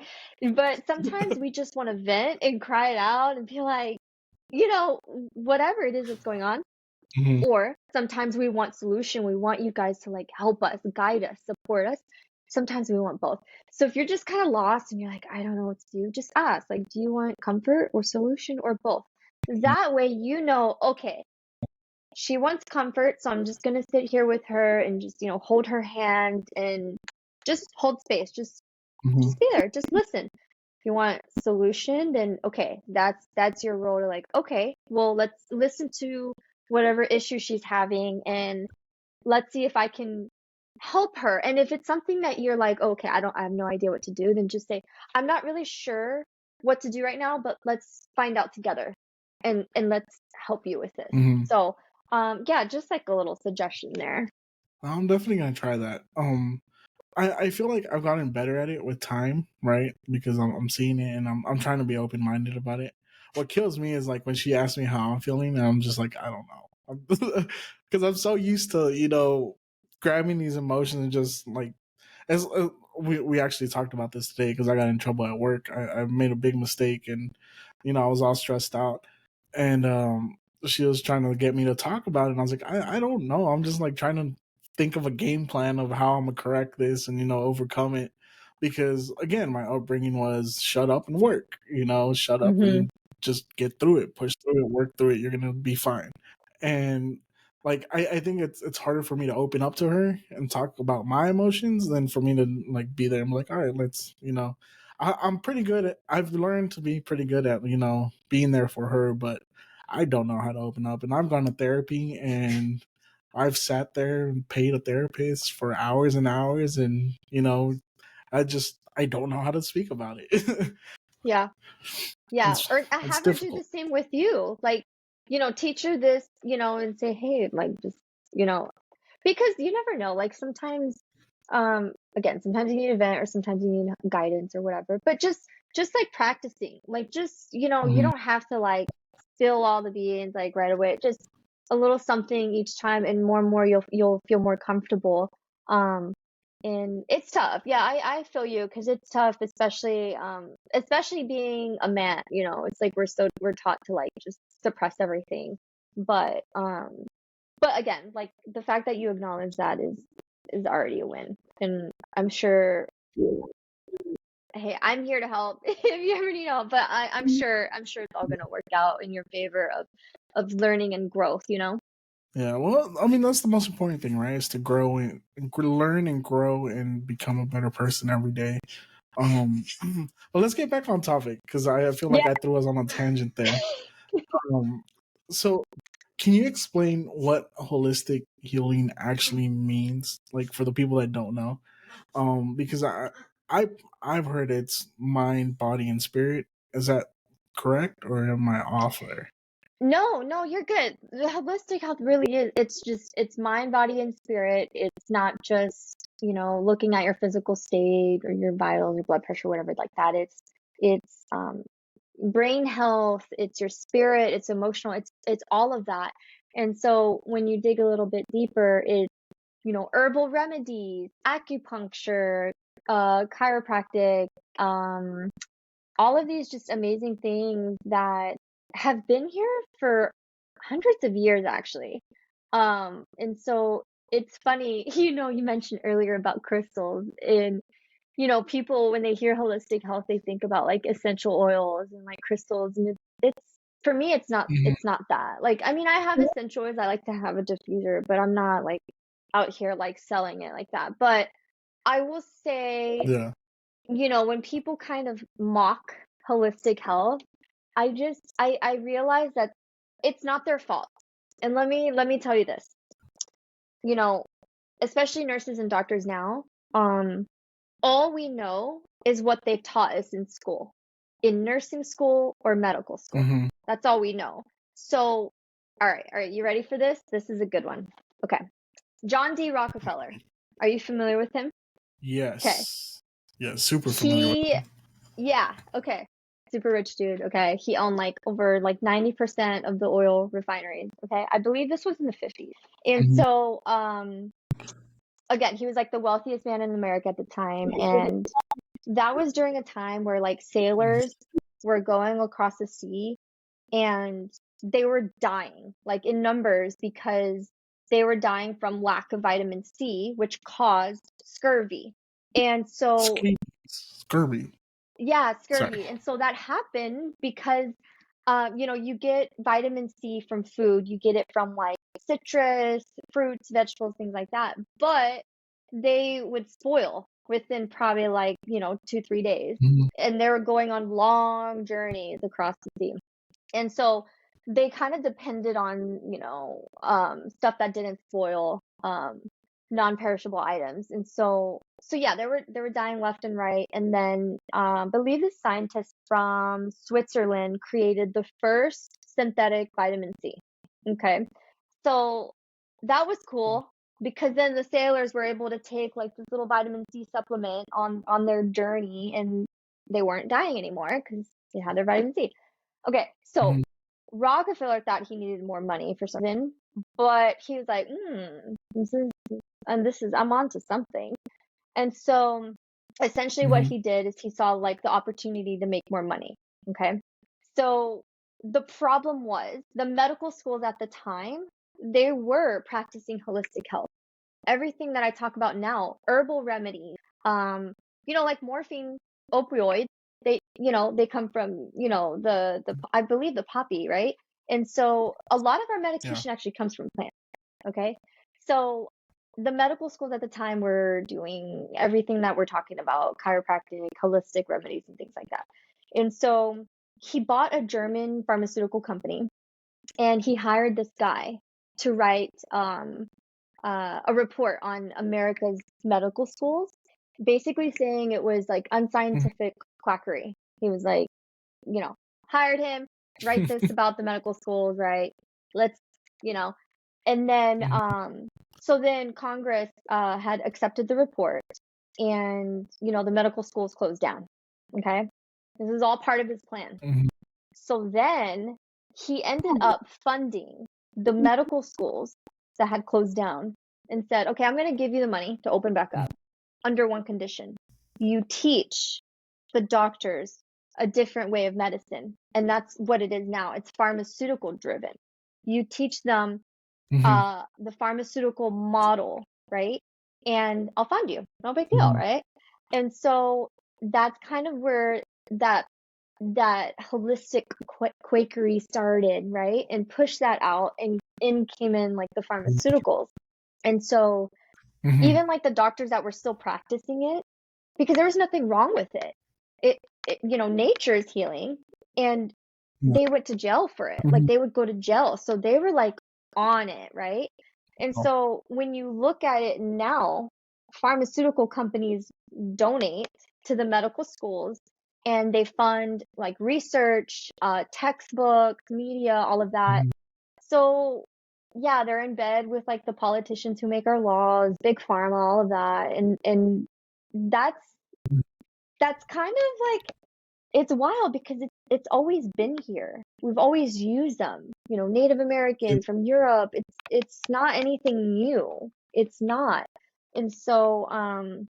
sometimes we just want to vent and cry it out and be like, whatever it is that's going on. Mhm. Or sometimes we want solution. We want you guys to like help us, guide us, support us. Sometimes we want both. So if you're just kind of lost and you're like, I don't know what to do, just ask, like, do you want comfort or solution or both? That way, okay, she wants comfort, so I'm just gonna sit here with her and just, hold her hand and just hold space. Just Mhm. be there. Just listen. If you want solution, then okay, that's your role to like, okay, well, let's listen to whatever issue she's having, and let's see if I can help her. And if it's something that you're like, okay, I have no idea what to do, then just say, I'm not really sure what to do right now, but let's find out together, and let's help you with this. Mhm. So, yeah, just like a little suggestion there. I'm definitely gonna try that. I feel like I've gotten better at it with time, right? Because I'm seeing it and I'm trying to be open minded about it. What kills me is like when she asks me how I'm feeling, and I'm just like, I don't know, because I'm so used to grabbing these emotions and just like as we actually talked about this today because I got in trouble at work. I made a big mistake and I was all stressed out, and she was trying to get me to talk about it, and I was like, I don't know. I'm just like trying to think of a game plan of how I'm gonna correct this and overcome it. Because again, my upbringing was shut up and work. Shut up Mm-hmm. and just get through it, push through it, work through it. You're gonna be fine. And like I think it's harder for me to open up to her and talk about my emotions than for me to like be there and be like, all right, let's I'm pretty good at I've learned to be pretty good at being there for her, but I don't know how to open up. And I've gone to therapy and I've sat there and paid a therapist for hours and hours, and I don't know how to speak about it. Yeah. Yeah. it's Or I it's have her do the difficult. same with you. Like, teach her this, and say, hey, like just, because you never know. Like sometimes, again, sometimes you need a vent or sometimes you need guidance or whatever. But just like practicing, like just, you Mhm. don't have to like spill all the beans like right away. Just a little something each time, and more you'll feel more comfortable. Um, and it's tough. Yeah, I feel you because it's tough, especially being a man, it's like we're taught to like just suppress everything. But again, like the fact that you acknowledge that is already a win. And I'm sure, hey, I'm here to help if you ever need help, but I'm sure it's all gonna work out in your favor of learning and growth. Yeah, well, I mean, that's the most important thing, right? Is to grow and learn and grow and become a better person every day. Um, but let's get back on topic because I feel like Yeah. I threw us on a tangent there. Um, so can you explain what holistic healing actually means, like for the people that don't know? Because I I've heard it's mind, body, and spirit. Is that correct, or am I off there? No, no, you're good. The holistic health really is, it's mind, body, and spirit. It's not just, looking at your physical state or your vitals, your blood pressure, whatever like that. It's brain health, it's your spirit, it's emotional, it's all of that. And so when you dig a little bit deeper, it's, herbal remedies, acupuncture, chiropractic, all of these just amazing things that have been here for hundreds of years actually. And so it's funny, you mentioned earlier about crystals, and people when they hear holistic health, they think about like essential oils and like crystals, and it's for me Mhm. it's not that. Like I mean, I have essential oils, I like to have a diffuser, but I'm not like out here like selling it like that. But I will say, Yeah. when people kind of mock holistic health, I realize that it's not their fault. And let me tell you this, you know, especially nurses and doctors now, all we know is what they've taught us in school, in nursing school or medical school. Hmm. That's all we know. So, all right, you ready for this? This is a good one. Okay. John D. Rockefeller. Are you familiar with him? Okay. Yes. Yeah. Super familiar with. He Yeah, okay. Super rich dude, okay? He owned like over like 90% of the oil refineries, okay? I believe this was in the 50s. And Mhm. so, again, he was like the wealthiest man in America at the time. And that was during a time where like sailors were going across the sea and they were dying, like in numbers, because they were dying from lack of vitamin C, which caused scurvy. And so Scurvy. yeah, Sorry. scurvy. And so that happened because, you get vitamin C from food, you get it from like citrus, fruits, vegetables, things like that. But they would spoil within probably like, 2, 3 days. Mhm. And they were going on long journeys across the sea. And so they kind of depended on, stuff that didn't spoil, non-perishable items. And so yeah, they were dying left and right. And then I believe the scientists from Switzerland created the first synthetic vitamin C. Okay. So that was cool because then the sailors were able to take like this little vitamin C supplement on their journey, and they weren't dying anymore because they had their vitamin C. Okay, so Mhm. Rockefeller thought he needed more money for something, but he was like, I'm onto something. And so essentially what Mhm. he did is he saw like the opportunity to make more money. Okay. So the problem was the medical schools at the time, they were practicing holistic health. Everything that I talk about now, herbal remedies, like morphine, opioids, they come from, the I believe the poppy, right? And so a lot of our Yeah. medication actually comes from plants. Okay. So the medical schools at the time were doing everything that we're talking about, chiropractic, holistic remedies, and things like that. And so he bought a German pharmaceutical company and he hired this guy to write a report on America's medical schools, basically saying it was like unscientific quackery. He was like, hired him, write this about the medical schools, right? Let's, you know, and then so then Congress had accepted the report, and the medical schools closed down. Okay, this is all part of his plan. Mhm. So then he ended up funding the medical schools that had closed down and said, okay, I'm going to give you the money to open back up under one condition. You teach the doctors a different way of medicine. And that's what it is now. It's pharmaceutical driven. You teach them Mhm. the pharmaceutical model, right? And I'll fund you. No big deal, Mhm. right? And so that's kind of where that holistic Quakery started, right? And pushed that out, and in came in like the pharmaceuticals. And so Mhm. even like the doctors that were still practicing it, because there was nothing wrong with it. Nature is healing, and Yeah. they went to jail for it. Like Mhm. they would go to jail. So they were like on it, right? And Oh. so when you look at it now, pharmaceutical companies donate to the medical schools and they fund like research, textbooks, media, all of that. Mhm. So yeah, they're in bed with like the politicians who make our laws, big pharma, all of that. And that's that's kind of like it's wild because it's always been here. We've always used them. Native Yeah. Americans from Europe. It's not anything new. It's not. And so Mhm.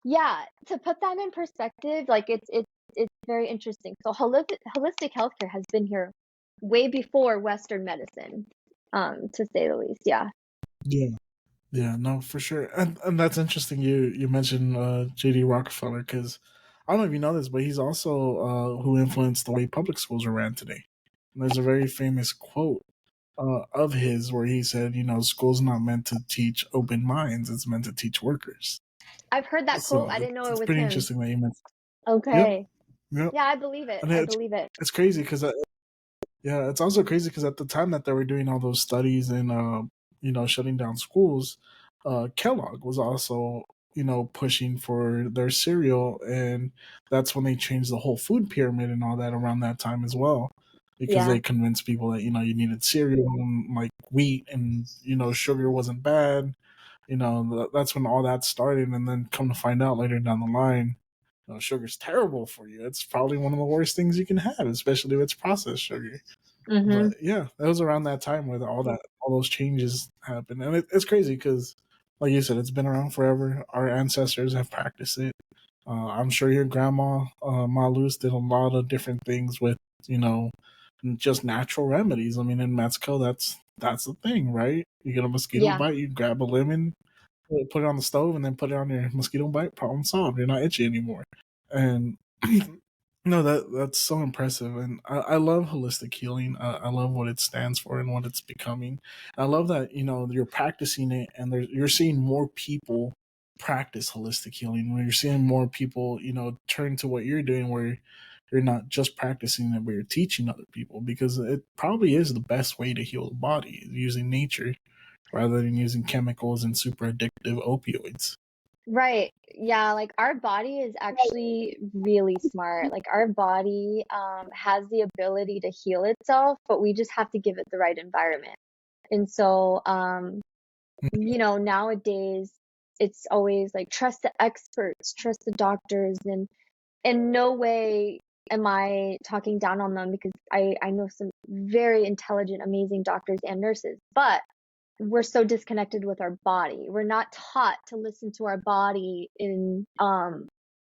yeah, to put that in perspective, like it's very interesting. So holistic healthcare has been here way before Western medicine, to say the least. Yeah. Yeah. Yeah, no, for sure, and that's interesting. You mentioned J.D. Rockefeller because I don't know if you know this, but he's also who influenced the way public schools are ran today. And there's a very famous quote of his where he said, "School's not meant to teach open minds; it's meant to teach workers." I've heard that quote. So I didn't know it it's was pretty him. interesting that you mentioned. Yep, Okay. yep, Yeah, I believe it. and I believe it. it's crazy because yeah, it's also crazy because at the time that they were doing all those studies and shutting down schools, Kellogg was also pushing for their cereal, and that's when they changed the whole food pyramid and all that around that time as well, because Yeah. they convinced people that you needed cereal and like wheat and sugar wasn't bad. That's when all that started, and then come to find out later down the line. Sugar's terrible for you. It's probably one of the worst things you can have, especially if it's processed sugar. Mm-hmm. But yeah, that was around that time where all those changes happened, and it's crazy because, like you said, it's been around forever. Our ancestors have practiced it. I'm sure your grandma, Ma Luz, did a lot of different things with you know just natural remedies. I mean, in Mexico, that's the thing, right? You get a mosquito Yeah. bite, you grab a lemon, put it on the stove, and then put it on your mosquito bite. Problem solved. You're not itchy anymore. And no, that's so impressive, and I love holistic healing. I love what it stands for and what it's becoming. I love that you're practicing it, and you're seeing more people practice holistic healing. Where you're seeing more people, turn to what you're doing, where you're not just practicing it, but you're teaching other people, because it probably is the best way to heal the body, using nature rather than using chemicals and super addictive opioids. Right. Yeah, like our body is actually really smart. Like our body has the ability to heal itself, but we just have to give it the right environment. And so nowadays it's always like trust the experts, trust the doctors, and in no way am I talking down on them because I know some very intelligent, amazing doctors and nurses, but we're so disconnected with our body. We're not taught to listen to our body and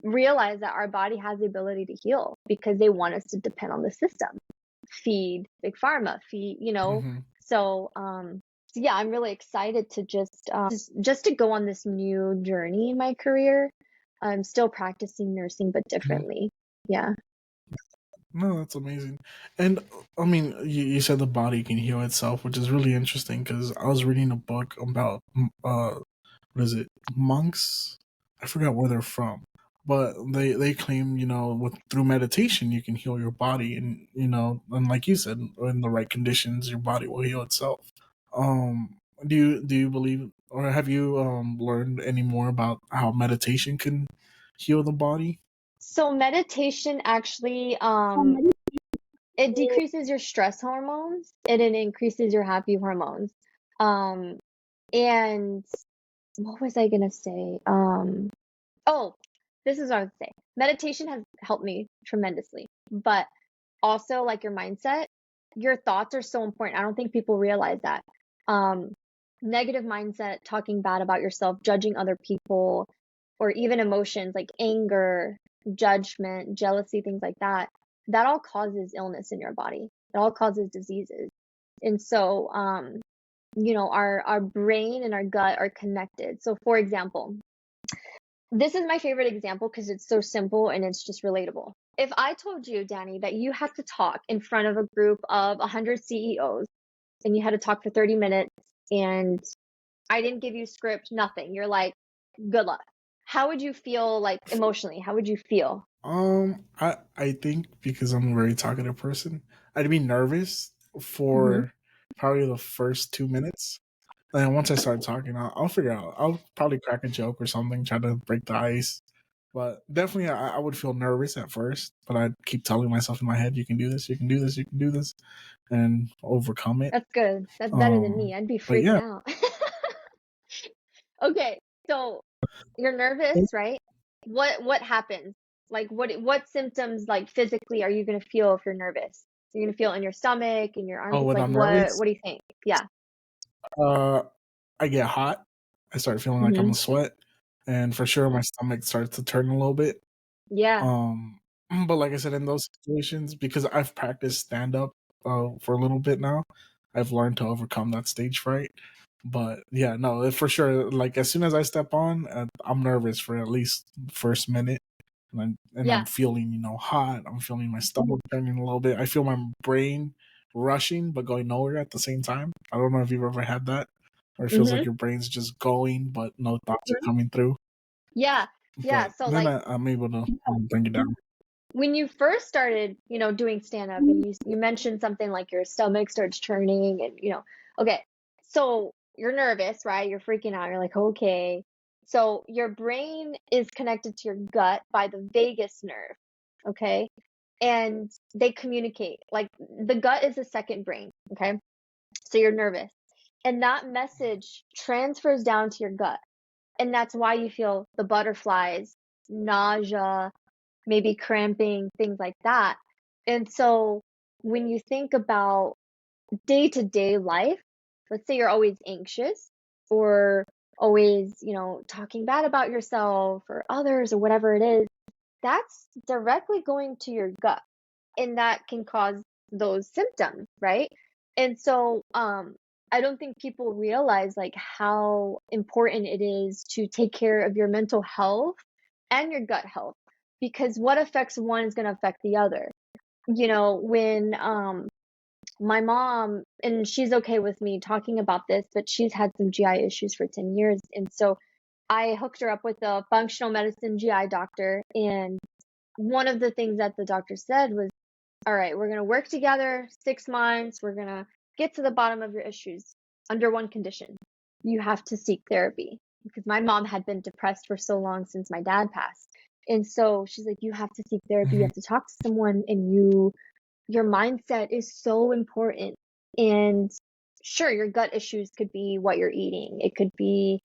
realize that our body has the ability to heal because they want us to depend on the system. feed big pharma, feed, Hmm. so yeah, I'm really excited to just to go on this new journey in my career. I'm still practicing nursing, but Hmm. differently. Yeah. No, that's amazing. And I mean, you said the body can heal itself, which is really interesting because I was reading a book about what is it, monks? I forgot where they're from, but they claim, with through meditation you can heal your body, and and like you said, in the right conditions, your body will heal itself. Um, do you believe, or have you learned any more about how meditation can heal the body? So meditation actually, it decreases your stress hormones and it increases your happy hormones. Um, and what was I gonna say? Oh, this is what I would say. Meditation has helped me tremendously, but also like your mindset, your thoughts are so important. I don't think people realize that. Um, Negative mindset, talking bad about yourself, judging other people, or even emotions like anger, judgment, jealousy, things like that, that all causes illness in your body. It all causes diseases. And so, our brain and our gut are connected. So, for example, this is my favorite example because it's so simple and it's just relatable. If I told you, Danny, that you had to talk in front of a group of 100 CEOs and you had to talk for 30 minutes and I didn't give you script, nothing, you're like, good luck. How would you feel, like, emotionally? How would you feel? I think because I'm a very talkative person, I'd be nervous Hmm. for probably the first 2 minutes. And then once I start talking, I'll figure out. I'll probably crack a joke or something, try to break the ice. But definitely, I would feel nervous at first, but I'd keep telling myself in my head, "You can do this. You can do this. You can do this," and overcome it. That's good. That's better than me. Um, I'd be but freaking yeah, out. Okay, so you're nervous, right? What happens? Like what symptoms like physically are you gonna feel if you're nervous? You're gonna feel in your stomach, in your oh, armpits, when like I'm nervous, what do you think? Yeah. uh, I get hot. I start feeling like I'm Hmm. a sweat, and for sure, my stomach starts to turn a little bit. Yeah. Um, but like I said, in those situations, because I've practiced stand up for a little bit now, I've learned to overcome that stage fright. But yeah, no, for sure. Like as soon as I step on, I'm nervous for at least the first minute, and I'm Yeah. feeling hot. I'm feeling my stomach turning a little bit. I feel my brain rushing but going nowhere at the same time. I don't know if you've ever had that, or it feels like Hmm. your brain's just going but no thoughts are coming through. Yeah. Yeah. But So then like I'm able to bring it down. when you first started, doing stand up and you mentioned something like your stomach starts churning and okay. So you're nervous, right? You're freaking out. You're like, okay. So your brain is connected to your gut by the vagus nerve, okay? And they communicate. Like the gut is a second brain, okay? So you're nervous. And that message transfers down to your gut. And that's why you feel the butterflies, nausea, maybe cramping, things like that. And so when you think about day to day life, let's say you're always anxious or always, talking bad about yourself or others or whatever it is, that's directly going to your gut and that can cause those symptoms, right? And so, I don't think people realize like how important it is to take care of your mental health and your gut health because what affects one is going to affect the other. When my mom, and she's okay with me talking about this, but she's had some GI issues for 10 years. And so I hooked her up with a functional medicine GI doctor. And one of the things that the doctor said was, all right, we're going to work together 6 months. We're going to get to the bottom of your issues under one condition. You have to seek therapy because my mom had been depressed for so long since my dad passed. And so she's like, you have to seek therapy. You Mhm. have to talk to someone and your mindset is so important. And sure, your gut issues could be what you're eating. It could be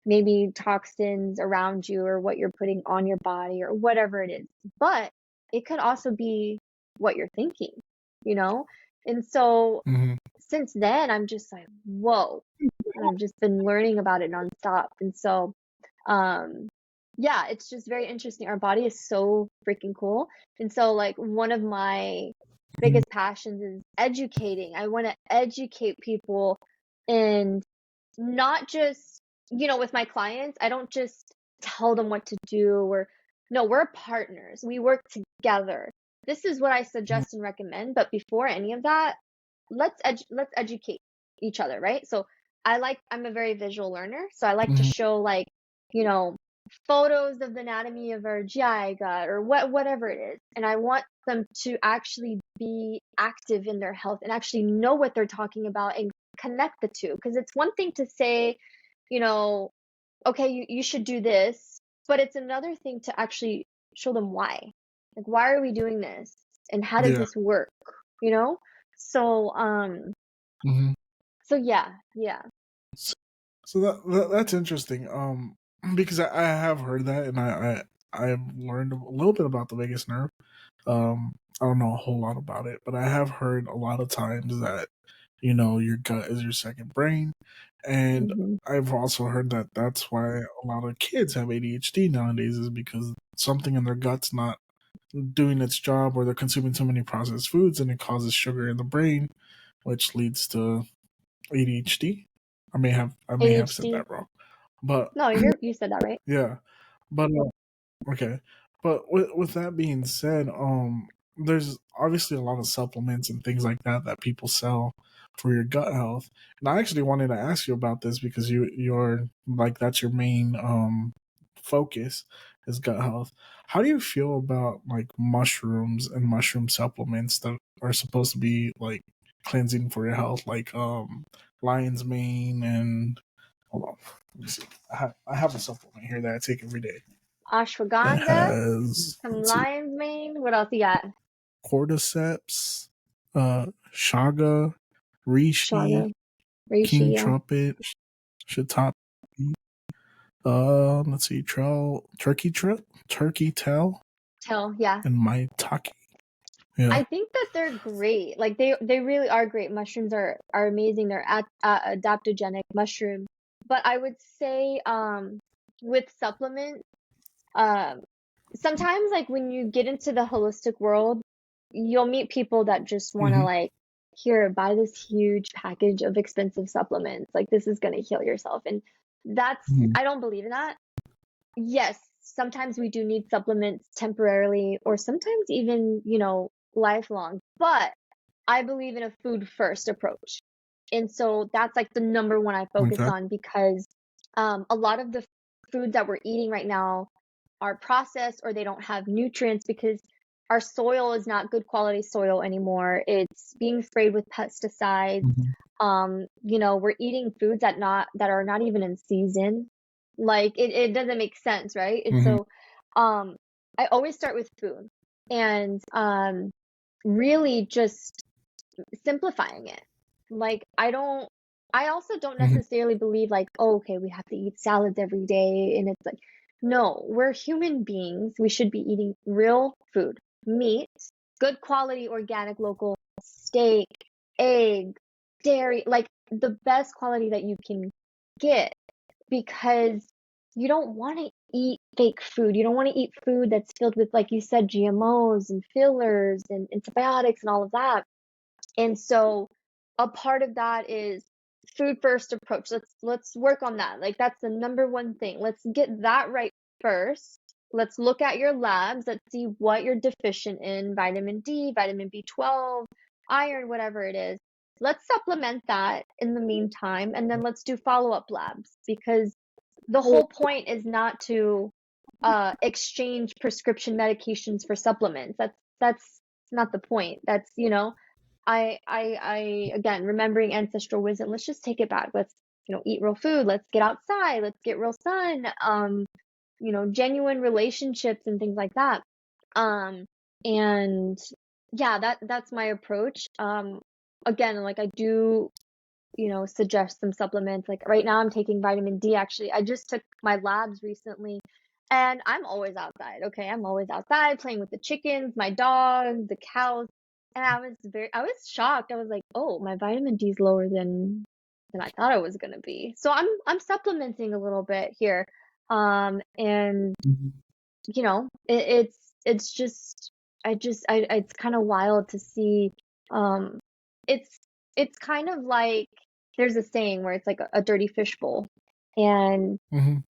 maybe toxins around you or what you're putting on your body or whatever it is. But it could also be what you're thinking, you know? And so Mhm. since then, I'm just like, whoa. And I've just been learning about it nonstop. And so, um, yeah, it's just very interesting. Our body is so freaking cool. And so, like, one of my biggest passions is educating. I want to educate people, and not just, with my clients, I don't just tell them what to do, or no, we're partners. We work together. This is what I suggest and recommend, but before any of that, let's educate each other, right? So I'm a very visual learner, so I like to show, like, you know, photos of the anatomy of our GI gut, or whatever it is, and I want them to actually be active in their health and actually know what they're talking about and connect the two. Because it's one thing to say, you know, okay, you should do this, but it's another thing to actually show them why. Like, why are we doing this? And how does Yeah. this work? You know? So, hmm so yeah, yeah. So that's interesting. Because I have heard that, and I've learned a little bit about the vagus nerve. I don't know a whole lot about it, but I have heard a lot of times that your gut is your second brain, and hmm I've also heard that that's why a lot of kids have ADHD nowadays, is because something in their gut's not doing its job, or they're consuming too many processed foods, and it causes sugar in the brain, which leads to ADHD. I may have said ADHD. that wrong, but No, you said that right. yeah. But okay, but with that being said, there's obviously a lot of supplements and things like that that people sell for your gut health. And I actually wanted to ask you about this because you're like, that's your main focus, is gut health. How do you feel about like mushrooms and mushroom supplements that are supposed to be like cleansing for your health, like lion's mane and, hold on, let me see. I have a supplement here that I take every day. It Ashwagandha, has, some let's see, lion's mane. What else you got? cordyceps, chaga, Shaga, reishi, reishi, king yeah. trumpet, shiitake. Let's see, turkey tail, Tell, yeah. and maitake. Yeah. I think that they're great. Like, they really are great. Mushrooms are amazing. They're adaptogenic mushrooms. But I would say, with supplements, um sometimes, like, when you get into the holistic world, you'll meet people that just want to, hmm like, here, buy this huge package of expensive supplements. Like, this is going to heal yourself. And hmm I don't believe in that. Yes, sometimes we do need supplements temporarily, or sometimes even, lifelong. But I believe in a food first approach. And so that's like the number one I focus Okay. on, because a lot of the foods that we're eating right now are processed, or they don't have nutrients, because our soil is not good quality soil anymore. It's being sprayed with pesticides. hmm We're eating foods that are not even in season. Like, it doesn't make sense, right? And hmm so I always start with food, and really just simplifying it. Like, I also don't hmm necessarily believe, like, oh, okay, we have to eat salads every day, and it's like, no, we're human beings. We should be eating real food, meat, good quality organic local steak, egg, dairy, like the best quality that you can get, because you don't want to eat fake food. You don't want to eat food that's filled with, like you said, GMOs and fillers and antibiotics and all of that. And so a part of that is food first approach. Let's work on that. Like, that's the number one thing. Let's get that right first. Let's look at your labs. Let's see what you're deficient in: vitamin D, vitamin B12, iron, whatever it is. Let's supplement that in the meantime, and then let's do follow-up labs, because the whole point is not to exchange prescription medications for supplements. That's not the point. That's, I again, remembering ancestral wisdom. Let's just take it back. Let's, eat real food. Let's get outside. Let's get real sun. Genuine relationships and things like that. And yeah, that's my approach. Again, like, I do, suggest some supplements. Like, right now I'm taking vitamin D. Actually, I just took my labs recently, and I'm always outside. Okay, I'm always outside playing with the chickens, my dog, the cows. And I was shocked. I was like, "Oh, my vitamin D is lower than I thought it was gonna be." So I'm supplementing a little bit here. And hmm it's just it's kind of wild to see. Um, it's it's kind of like there's a saying where it's like a dirty fishbowl, and Hmm.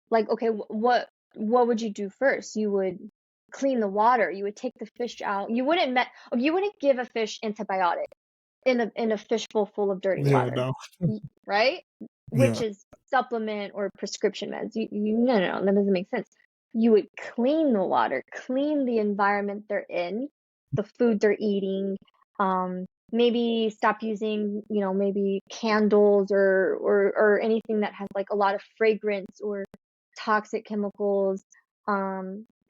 like, okay, what would you do first? You would clean the water. You would take the fish out. You wouldn't give a fish antibiotic in a fishbowl full of dirty Yeah, water, no. right? Which Yeah. is supplement or prescription meds. No, that doesn't make sense. You would clean the water, clean the environment they're in, the food they're eating. Maybe stop using, maybe candles or anything that has like a lot of fragrance or toxic chemicals.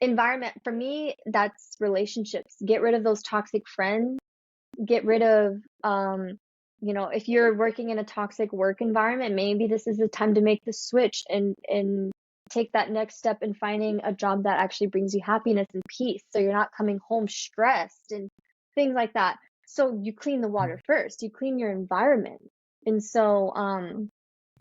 Environment for me, that's relationships. Get rid of those toxic friends. Get rid of if you're working in a toxic work environment, maybe this is the time to make the switch and take that next step in finding a job that actually brings you happiness and peace, so you're not coming home stressed and things like that. So you clean the water first, you clean your environment. And so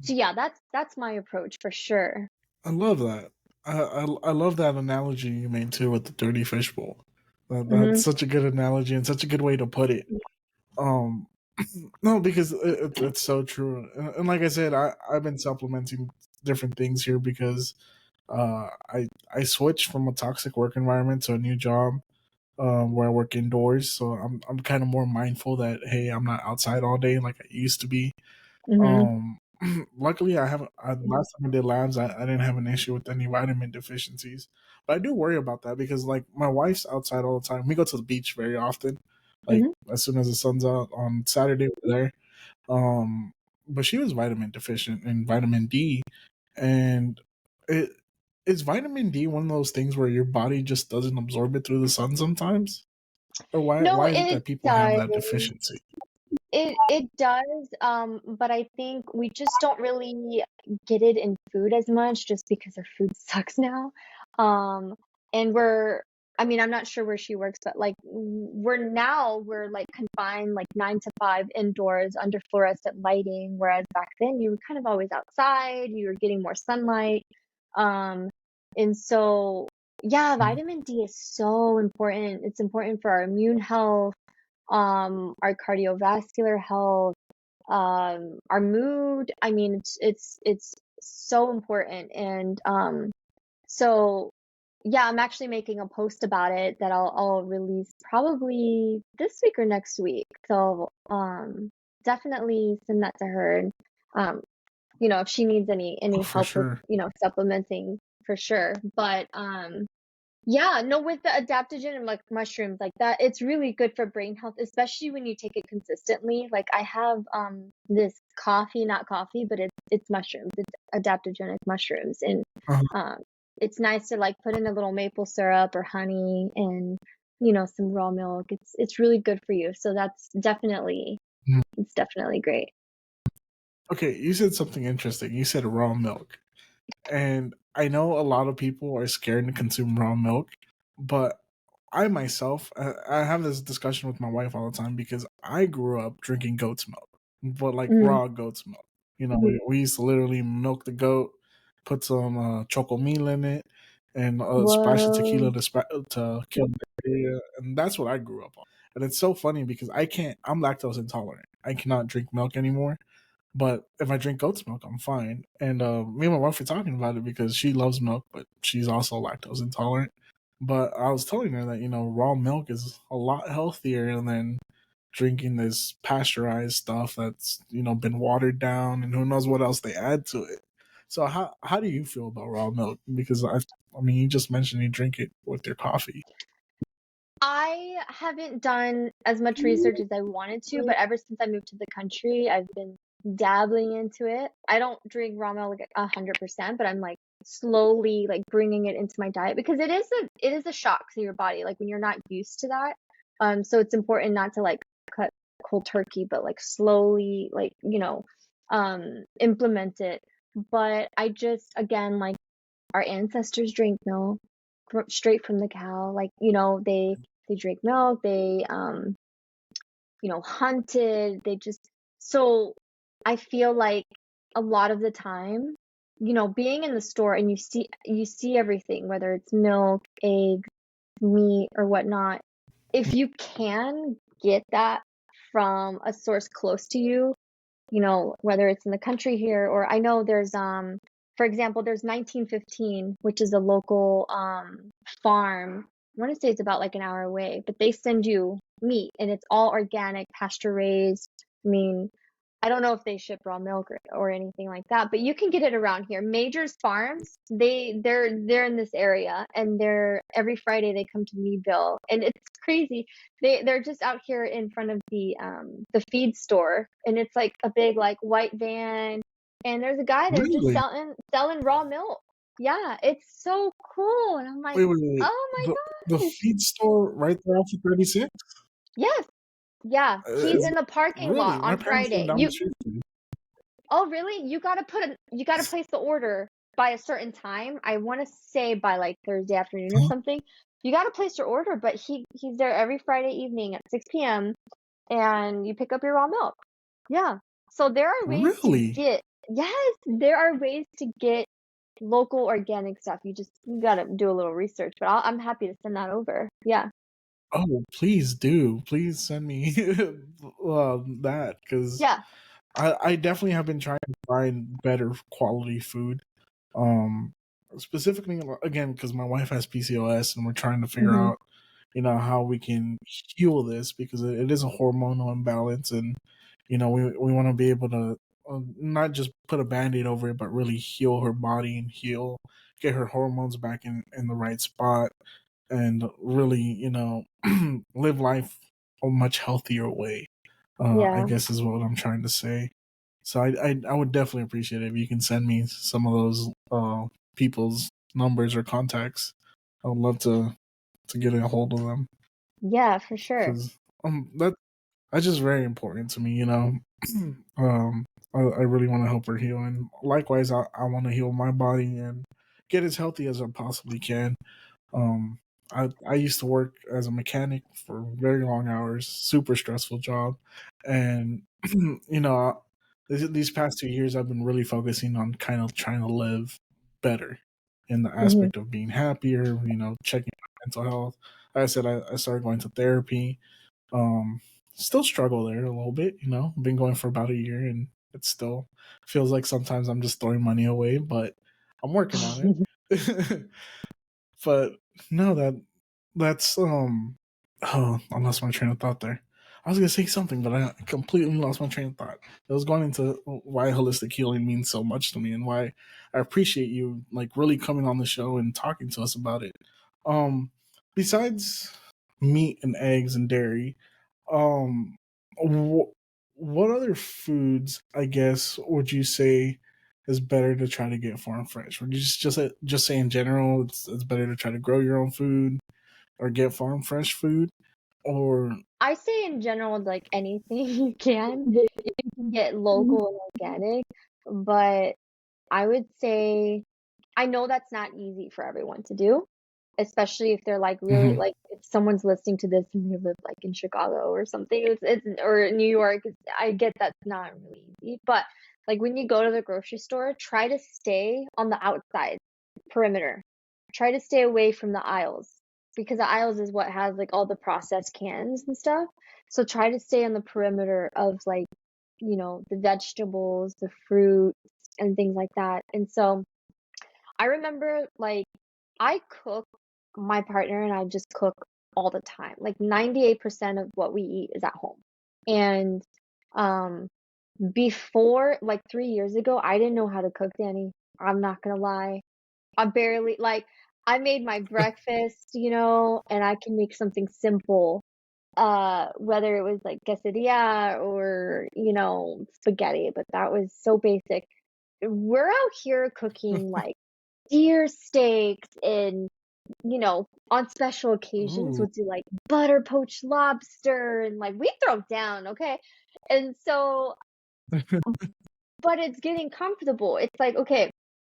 yeah, that's my approach for sure. I love that. I love that analogy you made too with the dirty fishbowl. That's Hmm. such a good analogy and such a good way to put it. Um, no, because it's so true. And like I said, I've been supplementing different things here because I switched from a toxic work environment to a new job where I work indoors. So I'm kind of more mindful that hey, I'm not outside all day like I used to be. Hmm. Um, luckily, I haven't. Last time I did labs, I didn't have an issue with any vitamin deficiencies, but I do worry about that because like my wife's outside all the time. We go to the beach very often. Like Hmm. as soon as the sun's out on Saturday, we're there. Um, but she was vitamin deficient in vitamin D, and it is vitamin D one of those things where your body just doesn't absorb it through the sun sometimes, or No, why is it it that people have does. that deficiency? It does, but I think we just don't really get it in food as much just because our food sucks now. Um, and I mean, I'm not sure where she works, but like we're like confined like 9 to 5 indoors under fluorescent lighting, whereas back then you were kind of always outside, you were getting more sunlight. Um, and so yeah, vitamin D is so important. It's important for our immune health, our cardiovascular health, our mood. I mean, it's so important. And so yeah, I'm actually making a post about it that I'll release probably this week or next week. So definitely send that to her. And um, if she needs Oh, any for help with, sure. supplementing for sure. But yeah, no, with the adaptogen and like mushrooms like that, it's really good for brain health, especially when you take it consistently. Like I have this coffee, not coffee, but it's mushrooms. It's adaptogenic mushrooms. And Uh-huh. um it's nice to like put in a little maple syrup or honey and some raw milk. It's really good for you. So it's definitely great. Okay, you said something interesting. You said raw milk. And I know a lot of people are scared to consume raw milk, but I myself, I have this discussion with my wife all the time because I grew up drinking goat's milk, but like Mm. raw goat's milk. You know, we used to literally milk the goat, put some chocomil in it, and a splash of tequila Whoa. to kill the bacteria. And that's what I grew up on. And it's so funny because I'm lactose intolerant. I cannot drink milk anymore. But if I drink goat's milk, I'm fine. And me and my wife were talking about it because she loves milk, but she's also lactose intolerant. But I was telling her that, raw milk is a lot healthier than drinking this pasteurized stuff that's, been watered down and who knows what else they add to it. So how do you feel about raw milk? Because I mean you just mentioned you drink it with your coffee. I haven't done as much research as I wanted to, but ever since I moved to the country, I've been dabbling into it. I don't drink raw milk like 100%, but I'm like slowly like bringing it into my diet because it is a shock to your body like when you're not used to that. So it's important not to like cut cold turkey, but like slowly like implement it. But I just again like our ancestors drank milk straight from the cow. Like, they drink milk, they hunted, they just so I feel like a lot of the time, being in the store and you see everything, whether it's milk, eggs, meat or whatnot, if you can get that from a source close to you, whether it's in the country here, or I know there's for example, there's 1915, which is a local farm. I want to say it's about like an hour away, but they send you meat and it's all organic, pasture raised. I mean, I don't know if they ship raw milk or anything like that, but you can get it around here. Major's Farms, they're in this area, and they're every Friday they come to Meadville, and it's crazy. They're just out here in front of the feed store, and it's like a big like white van, and there's a guy there just Really? selling raw milk. Yeah, it's so cool, and I'm like, Wait. oh The my gosh, feed store right there off of 36? yes, yeah, he's Is in the parking lot really? My on parents live Friday. down the street from me. Oh, really? You gotta place the order by a certain time. I want to say by like Thursday afternoon or Huh? something. You gotta place your order, but he's there every Friday evening at 6 p.m. and you pick up your raw milk. Yeah. So there are ways to Really? get, yes, there are ways to get local organic stuff. You gotta do a little research, but I'm happy to send that over. Yeah. Oh, please do. Please send me that, because Yeah. I definitely have been trying to find better quality food. Um, Specifically, again, because my wife has PCOS, and we're trying to figure Hmm. out, how we can heal this, because it is a hormonal imbalance, and we want to be able to not just put a band-aid over it, but really heal her body and get her hormones back in the right spot, and really, live life a much healthier way. I Yeah. guess is what I'm trying to say. So I would definitely appreciate it if you can send me some of those people's numbers or contacts. I would love to get a hold of them, Yeah, for sure. because that's just very important to me. um, I really want to help her heal, and likewise, I want to heal my body and get as healthy as I possibly can. Um, I used to work as a mechanic for very long hours, super stressful job, and you know, these past 2 years I've been really focusing on kind of trying to live better in the Hmm. aspect of being happier. Checking my mental health. Like I said, I started going to therapy. Um, Still struggle there a little bit. Been going for about a year, and it still feels like sometimes I'm just throwing money away, but I'm working on it. But no, that's oh, I lost my train of thought there. I was gonna say something, but I completely lost my train of thought. It was going into why holistic healing means so much to me, and why I appreciate you like really coming on the show and talking to us about it. Um, Besides meat and eggs and dairy, um, what other foods, I guess, would you say is better to try to get farm fresh? Would you just say in general it's better to try to grow your own food or get farm fresh food, or I say in general, like anything you can, if you can get local and organic, but I would say I know that's not easy for everyone to do, especially if they're like really Mhm. like if someone's listening to this and they live like in Chicago or something, it's or New York. I get that's not really easy, but like when you go to the grocery store, try to stay on the outside perimeter. Try to stay away from the aisles because the aisles is what has like all the processed cans and stuff. So try to stay on the perimeter of like, the vegetables, the fruits, and things like that. And so I remember like I cook, my partner and I just cook all the time. Like 98% of what we eat is at home. And um before like 3 years ago, I didn't know how to cook, Danny. I'm not gonna lie. I barely like I made my breakfast, and I can make something simple. Whether it was like quesadilla or, spaghetti, but that was so basic. We're out here cooking like deer steaks and, on special occasions Ooh. we'll do like butter poached lobster and like we throw down, okay? And so, but it's getting comfortable. It's like, okay,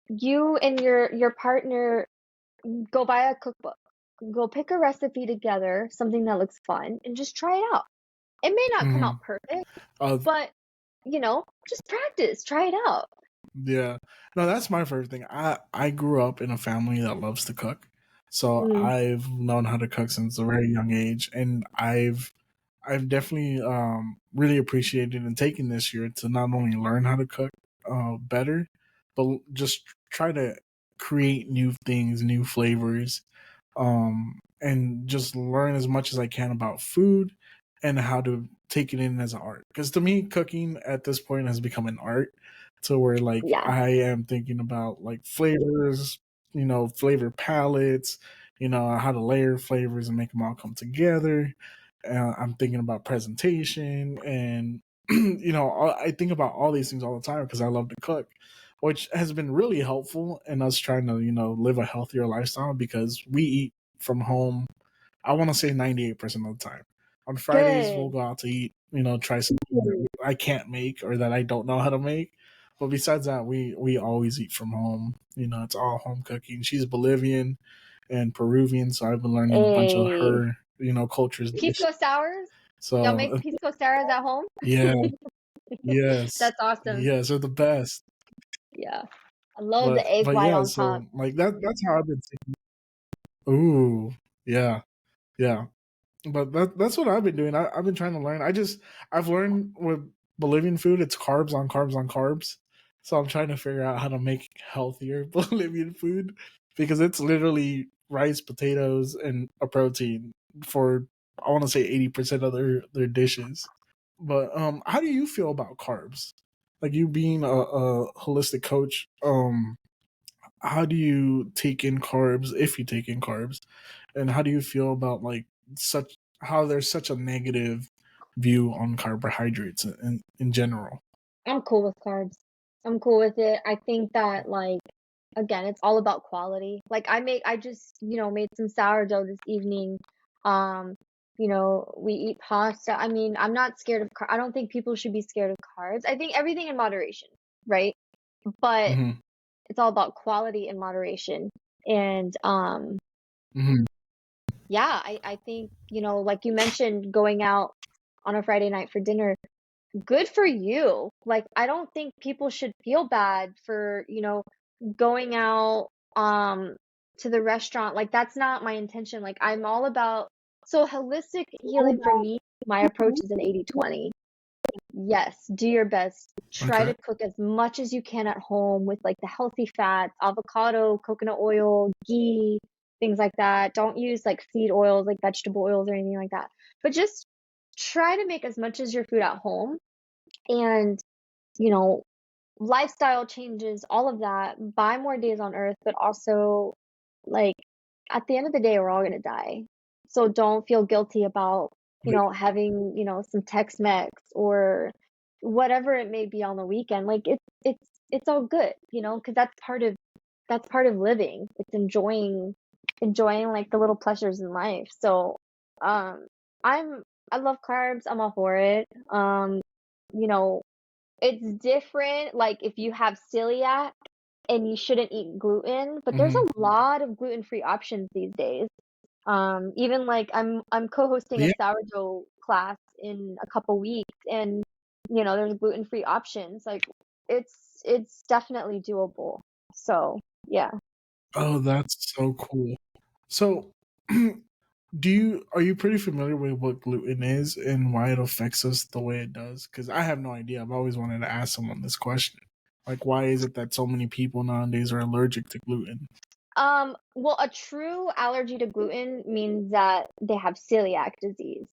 you and your partner go buy a cookbook. Go pick a recipe together, something that looks fun, and just try it out. It may not come out Mhm. perfect, uh, but just practice, try it out. yeah, no, that's my favorite thing. I grew up in a family that loves to cook. So Mm, I've known how to cook since a very young age, and I've definitely really appreciated and taken this year to not only learn how to cook better, but just try to create new things, new flavors, and just learn as much as I can about food and how to take it in as an art. Because to me, cooking at this point has become an art, to where like yeah, I am thinking about like flavors, flavor palettes, how to layer flavors and make them all come together. I'm thinking about presentation and I think about all these things all the time because I love to cook, which has been really helpful in us trying to live a healthier lifestyle because we eat from home. I want to say 98% of the time. On Fridays we'll good. go out to eat, try something that I can't make or that I don't know how to make. But besides that, we always eat from home. It's all home cooking. She's Bolivian and Peruvian, so I've been learning a bunch of A her, cultures. pisco sours. Y'all So make pisco sours at home? yeah, yes, That's awesome. yes, they're the best. Yeah. I love the But egg white yeah, on top. so like that's how I've been thinking. Ooh, yeah, yeah. But that's what I've been doing. I've been trying to learn. I've learned with Bolivian food, it's carbs on carbs on carbs. So I'm trying to figure out how to make healthier Bolivian food because it's literally rice, potatoes, and a protein for I want to say 80% of their dishes. But how do you feel about carbs? Like you being a holistic coach, how do you take in carbs if you take in carbs, and how do you feel about like such how there's such a negative view on carbohydrates in general? I'm cool with carbs. I'm cool with it. I think that like again, it's all about quality. Like I just, made some sourdough this evening. Um, we eat pasta. I mean, I'm not scared of I don't think people should be scared of carbs. I think everything in moderation, right? But Hmm. it's all about quality and moderation. And Hmm. yeah, I think, like you mentioned, going out on a Friday night for dinner, good for you. Like, I don't think people should feel bad for, going out to the restaurant. Like, that's not my intention. Like, I'm all about so holistic healing for me, my approach is an 80/20. Yes, do your best. Try Okay. to cook as much as you can at home with like the healthy fats, avocado, coconut oil, ghee, things like that. Don't use like seed oils, like vegetable oils or anything like that. But just try to make as much as your food at home and, you know, lifestyle changes, all of that. Buy more days on earth, but also like at the end of the day, we're all gonna die. So don't feel guilty about, having, some Tex-Mex or whatever it may be on the weekend. Like it's all good, because that's part of living. It's enjoying like the little pleasures in life. So um I'm I love carbs. I'm all for it. You know, it's different like if you have celiac and you shouldn't eat gluten, but there's Hmm. a lot of gluten-free options these days. Even like I'm co-hosting a Yeah. sourdough class in a couple weeks, and there's gluten-free options. Like it's definitely doable. So yeah. Oh, that's so cool. So, are you pretty familiar with what gluten is and why it affects us the way it does? Because I have no idea. I've always wanted to ask someone this question. Like, why is it that so many people nowadays are allergic to gluten? Well, a true allergy to gluten means that they have celiac disease.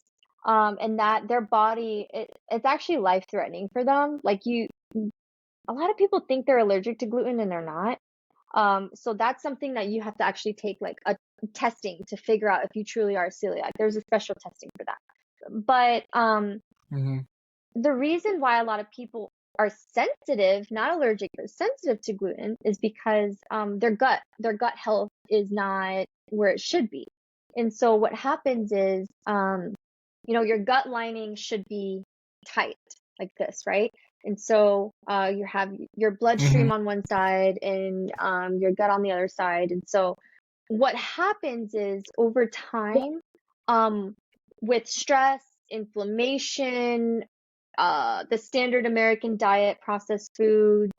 And that their body, it's actually life-threatening for them. Like a lot of people think they're allergic to gluten and they're not. So that's something that you have to actually take like a testing to figure out if you truly are celiac. There's a special testing for that. But Hmm. the reason why a lot of people are sensitive, not allergic, but sensitive to gluten is because their gut health is not where it should be. And so what happens is, your gut lining should be tight like this, right? And so you have your Hmm. bloodstream on one side and your gut on the other side. And so what happens is over time, um, with stress, inflammation, the standard American diet, processed foods,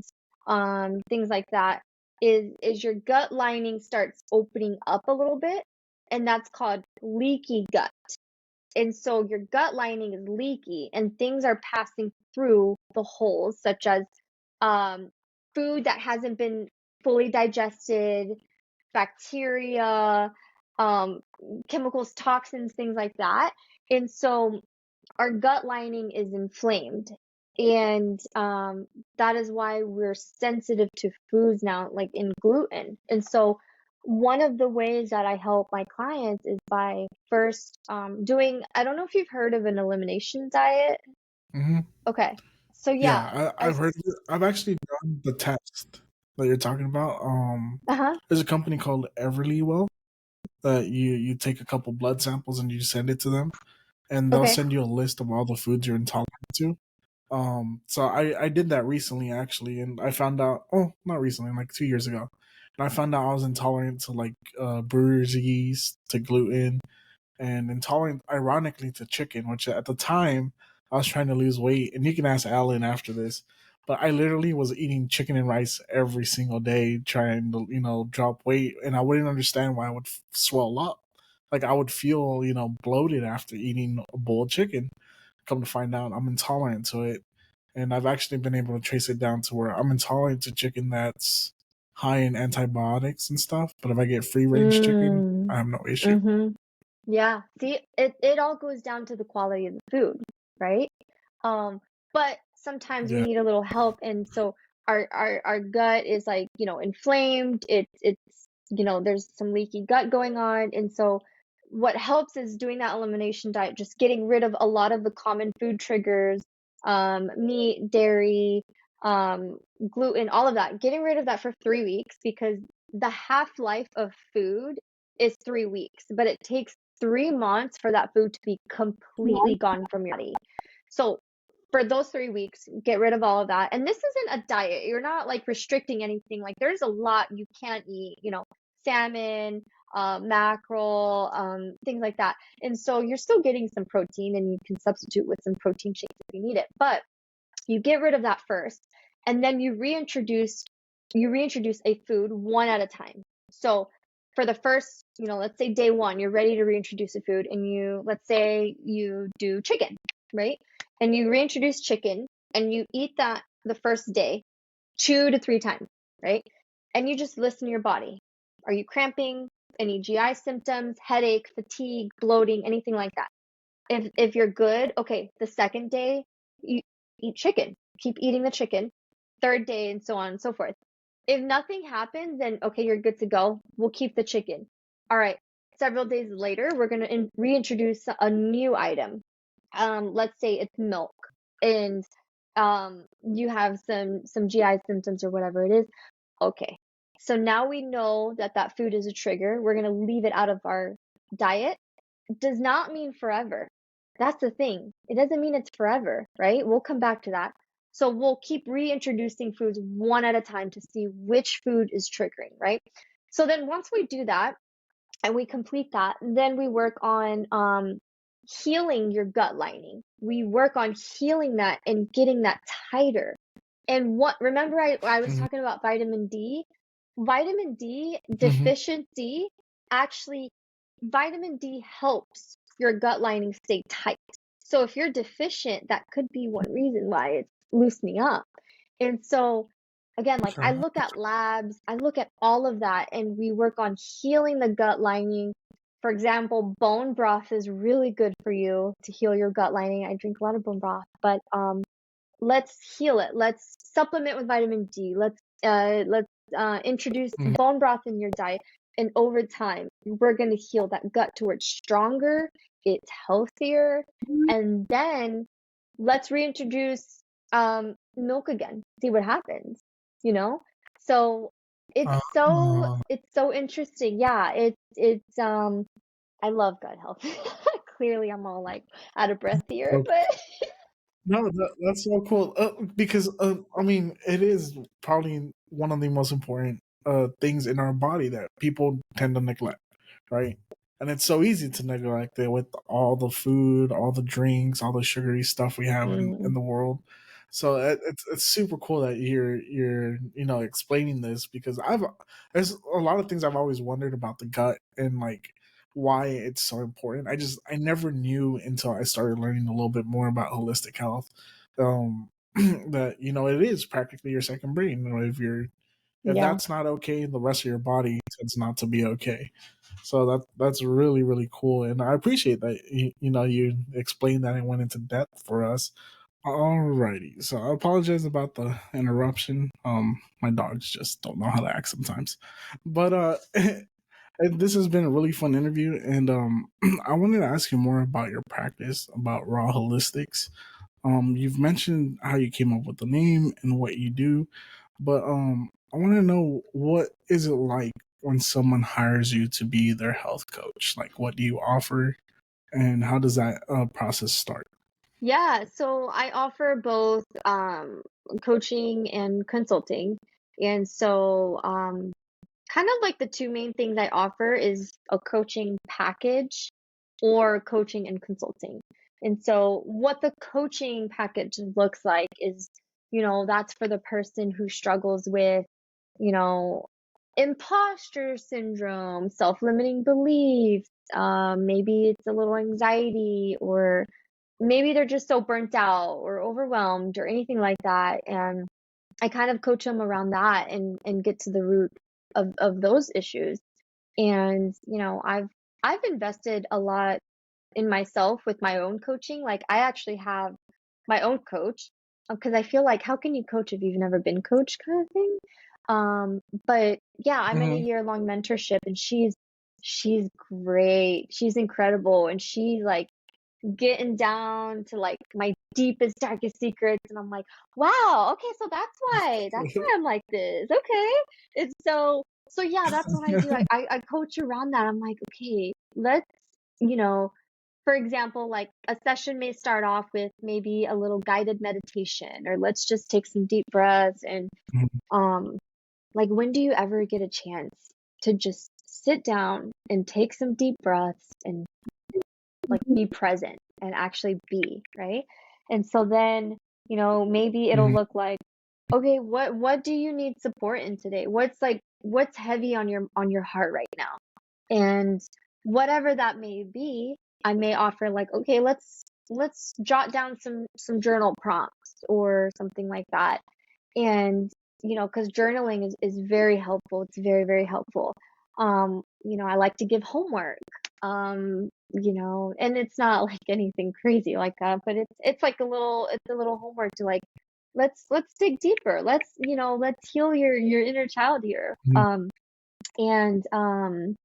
things like that, is your gut lining starts opening up a little bit, and that's called leaky gut. And so your gut lining is leaky and things are passing through the holes, such as um, food that hasn't been fully digested, bacteria, um, chemicals, toxins, things like that. And so our gut lining is inflamed. And that is why we're sensitive to foods now, like in gluten. And so one of the ways that I help my clients is by first doing, I don't know if you've heard of an elimination diet. Hmm. Okay. So yeah, Yeah, I've as heard of it. I've actually done the test that you're talking about. uh-huh. There's a company called Everlywell that you take a couple blood samples and you send it to them, and they'll Okay. send you a list of all the foods you're intolerant to. So I did that recently actually, and I found out. Oh, not recently, like 2 years ago, and I found out I was intolerant to like brewer's yeast, to gluten, and intolerant, ironically, to chicken, which at the time I was trying to lose weight. And you can ask Alan after this, but I literally was eating chicken and rice every single day, trying to, drop weight. And I wouldn't understand why I would swell up. Like I would feel, bloated after eating a bowl of chicken. Come to find out, I'm intolerant to it. And I've actually been able to trace it down to where I'm intolerant to chicken that's high in antibiotics and stuff. But if I get free range chicken, Mm, I have no issue. mm-hmm. Yeah. See, it all goes down to the quality of the food, right? Um, but sometimes we Yeah. need a little help, and so our gut is like, inflamed. It's there's some leaky gut going on, and so what helps is doing that elimination diet, just getting rid of a lot of the common food triggers, meat, dairy, gluten, all of that. Getting rid of that for 3 weeks because the half-life of food is 3 weeks, but it takes 3 months for that food to be completely gone from your body. So for those 3 weeks, get rid of all of that. And this isn't a diet. You're not like restricting anything. Like there's a lot you can't eat, salmon, mackerel, things like that. And so you're still getting some protein and you can substitute with some protein shakes if you need it. But you get rid of that first, and then you reintroduce a food one at a time. So for the first, let's say day one, you're ready to reintroduce a food, and let's say you do chicken, right? And you reintroduce chicken, and you eat that the first day 2 to 3 times, right? And you just listen to your body. Are you cramping? Any GI symptoms, headache, fatigue, bloating, anything like that? If you're good, okay, the second day you eat chicken. Keep eating the chicken. Third day, and so on and so forth. If nothing happens, then okay, you're good to go. We'll keep the chicken. All right. Several days later, we're gonna reintroduce a new item. Let's say it's milk, and you have some GI symptoms or whatever it is. Okay. So now we know that that food is a trigger. We're gonna leave it out of our diet. Does not mean forever. That's the thing. It doesn't mean it's forever, right? We'll come back to that. So we'll keep reintroducing foods one at a time to see which food is triggering, right? So then once we do that and we complete that, then we work on healing your gut lining. We work on healing that and getting that tighter. And remember I was Mhm. talking about vitamin D? Vitamin D Mhm. deficiency, actually, vitamin D helps your gut lining stay tight. So if you're deficient, that could be one reason why it's loosening up. And so again, like I Okay. look at labs, I look at all of that, and we work on healing the gut lining. For example, bone broth is really good for you to heal your gut lining. I drink a lot of bone broth, but let's heal it. Let's supplement with vitamin D. Let's introduce Mhm. bone broth in your diet, and over time, we're going to heal that gut to where it's stronger, it's healthier, and then let's reintroduce milk again. See what happens. You know, so it's so Uh, it's so interesting. Yeah, it's. I love gut health. Clearly, I'm all like out of breath here, okay. but No, that's so cool. Because I mean, it is probably one of the most important things in our body that people tend to neglect, right? And it's so easy to neglect it with all the food, all the drinks, all the sugary stuff we have in mm, the world. So it's super cool that you're explaining this, because there's a lot of things I've always wondered about the gut and like why it's so important. I never knew until I started learning a little bit more about holistic health. That it is practically your second brain. If Yeah. that's not okay, the rest of your body tends not to be okay. So that's really really cool, and I appreciate that you explained that and went into depth for us. Alrighty, so I apologize about the interruption. My dogs just don't know how to act sometimes, but and this has been a really fun interview, and I wanted to ask you more about your practice, about raw holistics. You've mentioned how you came up with the name and what you do, but I want to know, what is it like when someone hires you to be their health coach? Like, what do you offer, and how does that process start? Yeah, so I offer both coaching and consulting. And so kind of like the two main things I offer is a coaching package or coaching and consulting. And so what the coaching package looks like is, that's for the person who struggles with, you know, imposter syndrome, self-limiting beliefs, maybe it's a little anxiety, or maybe they're just so burnt out or overwhelmed or anything like that. And I kind of coach them around that and get to the root of those issues. And, I've invested a lot in myself with my own coaching. Like I actually have my own coach because I feel like how can you coach if you've never been coached kind of thing. But yeah, I'm in a Hmm. year-long mentorship and she's great. She's incredible and she's like getting down to like my deepest, darkest secrets. And I'm like, wow, okay, so that's why I'm like this. Okay. And so yeah, that's what I do. I coach around that. I'm like, okay, let's, you know, for example, like a session may start off with maybe a little guided meditation, or let's just take some deep breaths. And um, like, when do you ever get a chance to just sit down and take some deep breaths and like be present and actually be, right? And so then, maybe it'll Hmm. look like, okay, what do you need support in today? What's heavy on your heart right now? And whatever that may be, I may offer like, okay, let's jot down some journal prompts or something like that. And because journaling is very helpful. It's very, very helpful. I like to give homework. And it's not like anything crazy like that, but it's like a little homework to like, let's dig deeper. Let's heal your inner child here. And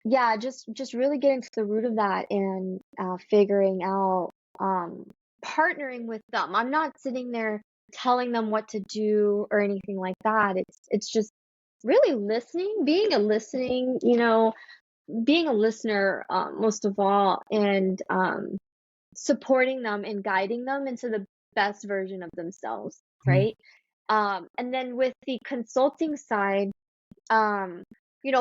yeah, just really getting to the root of that and figuring out, partnering with them. I'm not sitting there telling them what to do or anything like that. It's just really listening, being a listener, most of all, and supporting them and guiding them into the best version of themselves, right? And then with the consulting side, um,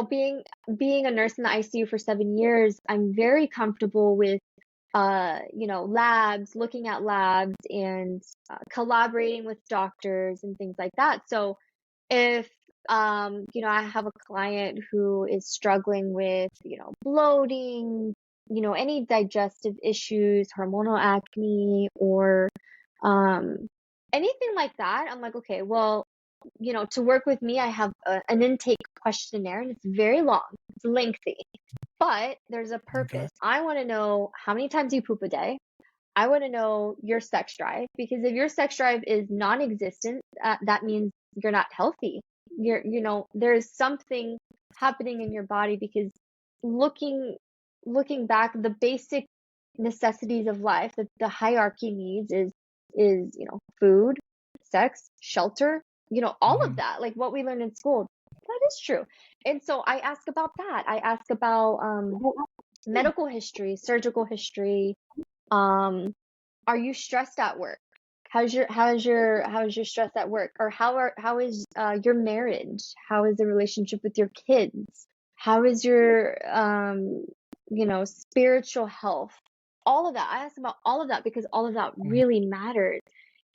being a nurse in the ICU for 7 years, I'm very comfortable with labs, looking at labs and collaborating with doctors and things like that. So if I have a client who is struggling with, bloating, any digestive issues, hormonal acne, or um anything like that, I'm like, okay, well, to work with me, I have an intake questionnaire and it's very long, it's lengthy, but there's a Okay. purpose. I want to know how many times you poop a day. I want to know your sex drive, because if your sex drive is non-existent, that means you're not healthy. There's something happening in your body, because looking looking back, the basic necessities of life, the hierarchy needs is food, sex, shelter, all of Hmm. that, like what we learn in school. That is true. And so I ask about that. I ask about medical history, surgical history. Um, are you stressed at work? How's your stress at work? Or how is your marriage? How is the relationship with your kids? How is your spiritual health? All of that. I asked about all of that because all of that really matters.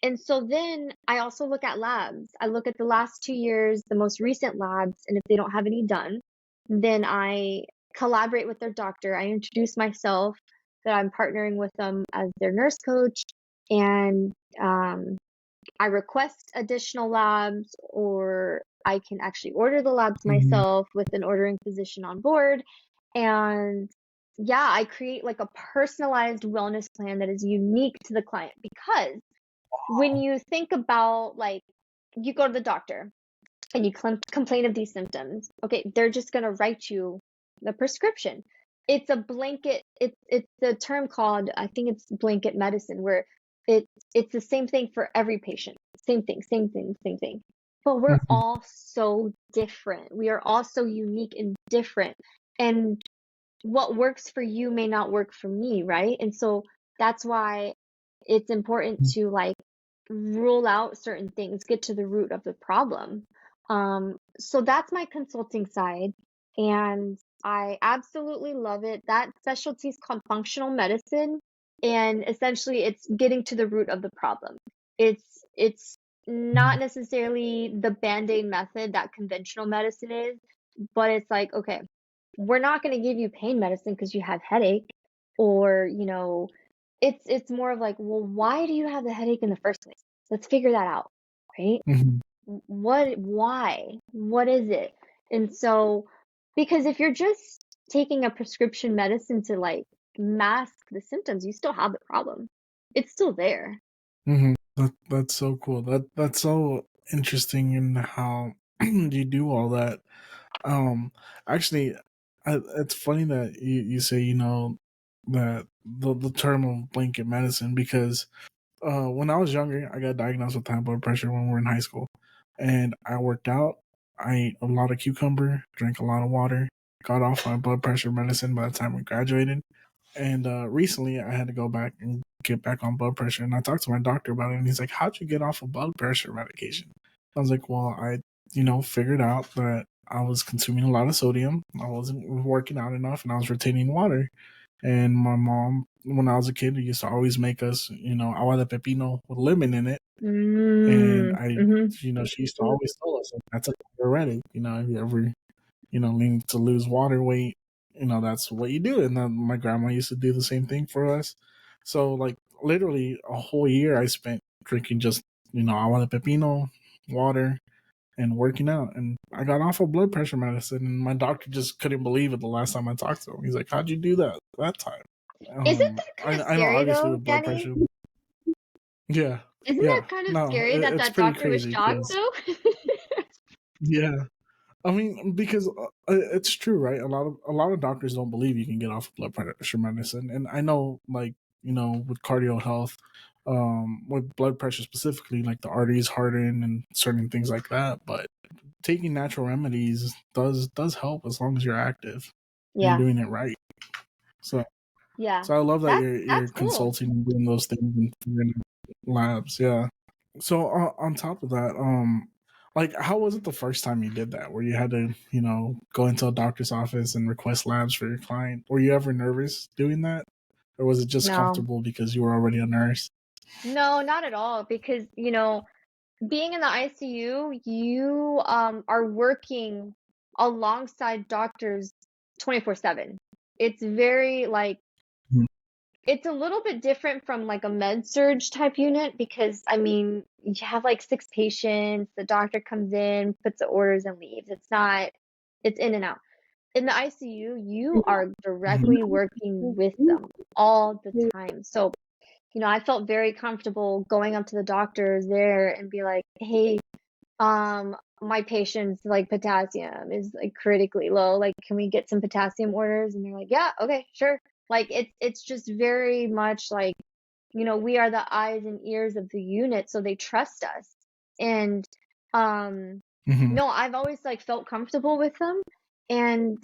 And so then I also look at labs. I look at the last 2 years, the most recent labs, and if they don't have any done, then I collaborate with their doctor. I introduce myself that I'm partnering with them as their nurse coach, and I request additional labs, or I can actually order the labs Mhm. myself with an ordering physician on board. And yeah, I create like a personalized wellness plan that is unique to the client, because when you think about, like, you go to the doctor and you complain of these symptoms, okay, they're just going to write you the prescription. It's a blanket, it's the term called, I think it's blanket medicine, where it it's the same thing for every patient. Same thing, same thing, same thing. But we're Mhm. all so different. We are all so unique and different. And what works for you may not work for me, right? And so that's why it's important to, like, rule out certain things, get to the root of the problem. So that's my consulting side, and I absolutely love it. That specialty is called functional medicine, and essentially it's getting to the root of the problem. It's not Mhm. necessarily the band-aid method that conventional medicine is, but it's like, okay, we're not going to give you pain medicine because you have headache, or, it's more of like, well, why do you have the headache in the first place? Let's figure that out, right? Mhm. Why? What is it? And so, because if you're just taking a prescription medicine to, like, mask the symptoms, you still have the problem. It's still there. Mhm. That's so cool. That's so interesting in how you do all that. Um, Actually, it's funny that you say that the term of blanket medicine, because when I was younger, I got diagnosed with high blood pressure when we were in high school, and I worked out. I ate a lot of cucumber, drank a lot of water, got off my blood pressure medicine by the time we graduated. And recently, I had to go back and get back on blood pressure. And I talked to my doctor about it, and he's like, "How'd you get off of blood pressure medication?" I was like, "Well, I, figured out that I was consuming a lot of sodium. I wasn't working out enough, and I was retaining water. And my mom, when I was a kid, used to always make us, agua de pepino with lemon in it. And Mm-hmm. she used to always tell us, like, that's a diuretic. If you ever, need to lose water weight, that's what you do. And then my grandma used to do the same thing for us. So, like, literally a whole year I spent drinking just, agua de pepino, water, and working out. And I got off of blood pressure medicine, and my doctor just couldn't believe it the last time I talked to him. He's like, "How'd you do that time?" Isn't that kind of I know, scary obviously, though, with blood Danny? pressure. Yeah, Isn't that yeah. kind of No, scary that it's that pretty doctor was crazy shocked because, though? yeah. I mean, because it's true, right? A lot of doctors don't believe you can get off of blood pressure medicine, and I know, like, with cardio health, with blood pressure specifically, like the arteries harden and certain things like that. But taking natural remedies does help as long as you're active and you're Yeah, doing it right. So, yeah. so I love that you're That's cool. consulting and doing those things and figuring out labs. Yeah. So on top of that, like, how was it the first time you did that, where you had to, go into a doctor's office and request labs for your client? Were you ever nervous doing that, or was it just No. comfortable because you were already a nurse? No, not at all. Because, being in the ICU, you are working alongside doctors 24/7. It's very, like, Mhm. it's a little bit different from like a med surge type unit, because I mean, you have like 6 patients, the doctor comes in, puts the orders and leaves. It's in and out. In the ICU, you are Mhm. directly working with them all the time. So, I felt very comfortable going up to the doctors there and be like, "Hey, my patient's, like, potassium is, like, critically low. Like, can we get some potassium orders?" And they're like, "Yeah, okay, sure." Like, it's just very much like, we are the eyes and ears of the unit, so they trust us. And um Mhm. no, I've always, like, felt comfortable with them. And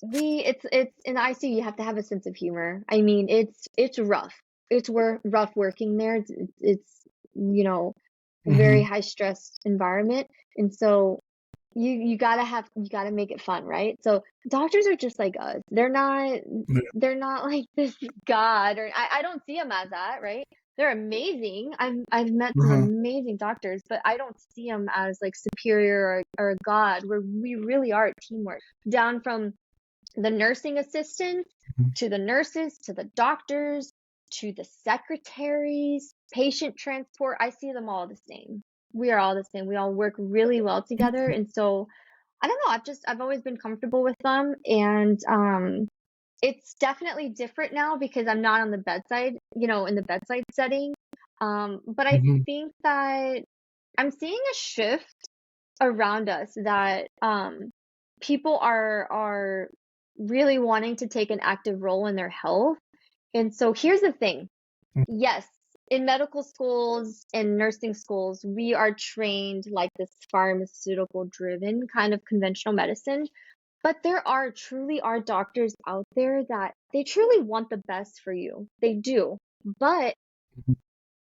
it's in the ICU, you have to have a sense of humor. I mean, it's rough. It's rough working there. It's a very Mhm. high stress environment. And so you gotta make it fun, right? So doctors are just like us. They're not Yeah. like this god, or I don't see them as that, right? they're amazing. I've met some Uh-huh. amazing doctors, but I don't see them as like superior or a god. We really are teamwork. Down from the nursing assistants Mhm. to the nurses to the doctors to the secretaries, patient transport. I see them all the same. We are all the same. We all work really well together. And so I don't know, I've always been comfortable with them. And it's definitely different now because I'm not on the bedside, in the bedside setting. But I Mhm. think that I'm seeing a shift around us that people are really wanting to take an active role in their health. And so here's the thing. Yes, in medical schools and nursing schools, we are trained like this pharmaceutical driven kind of conventional medicine. But there truly are doctors out there that they truly want the best for you. They do. But Mhm.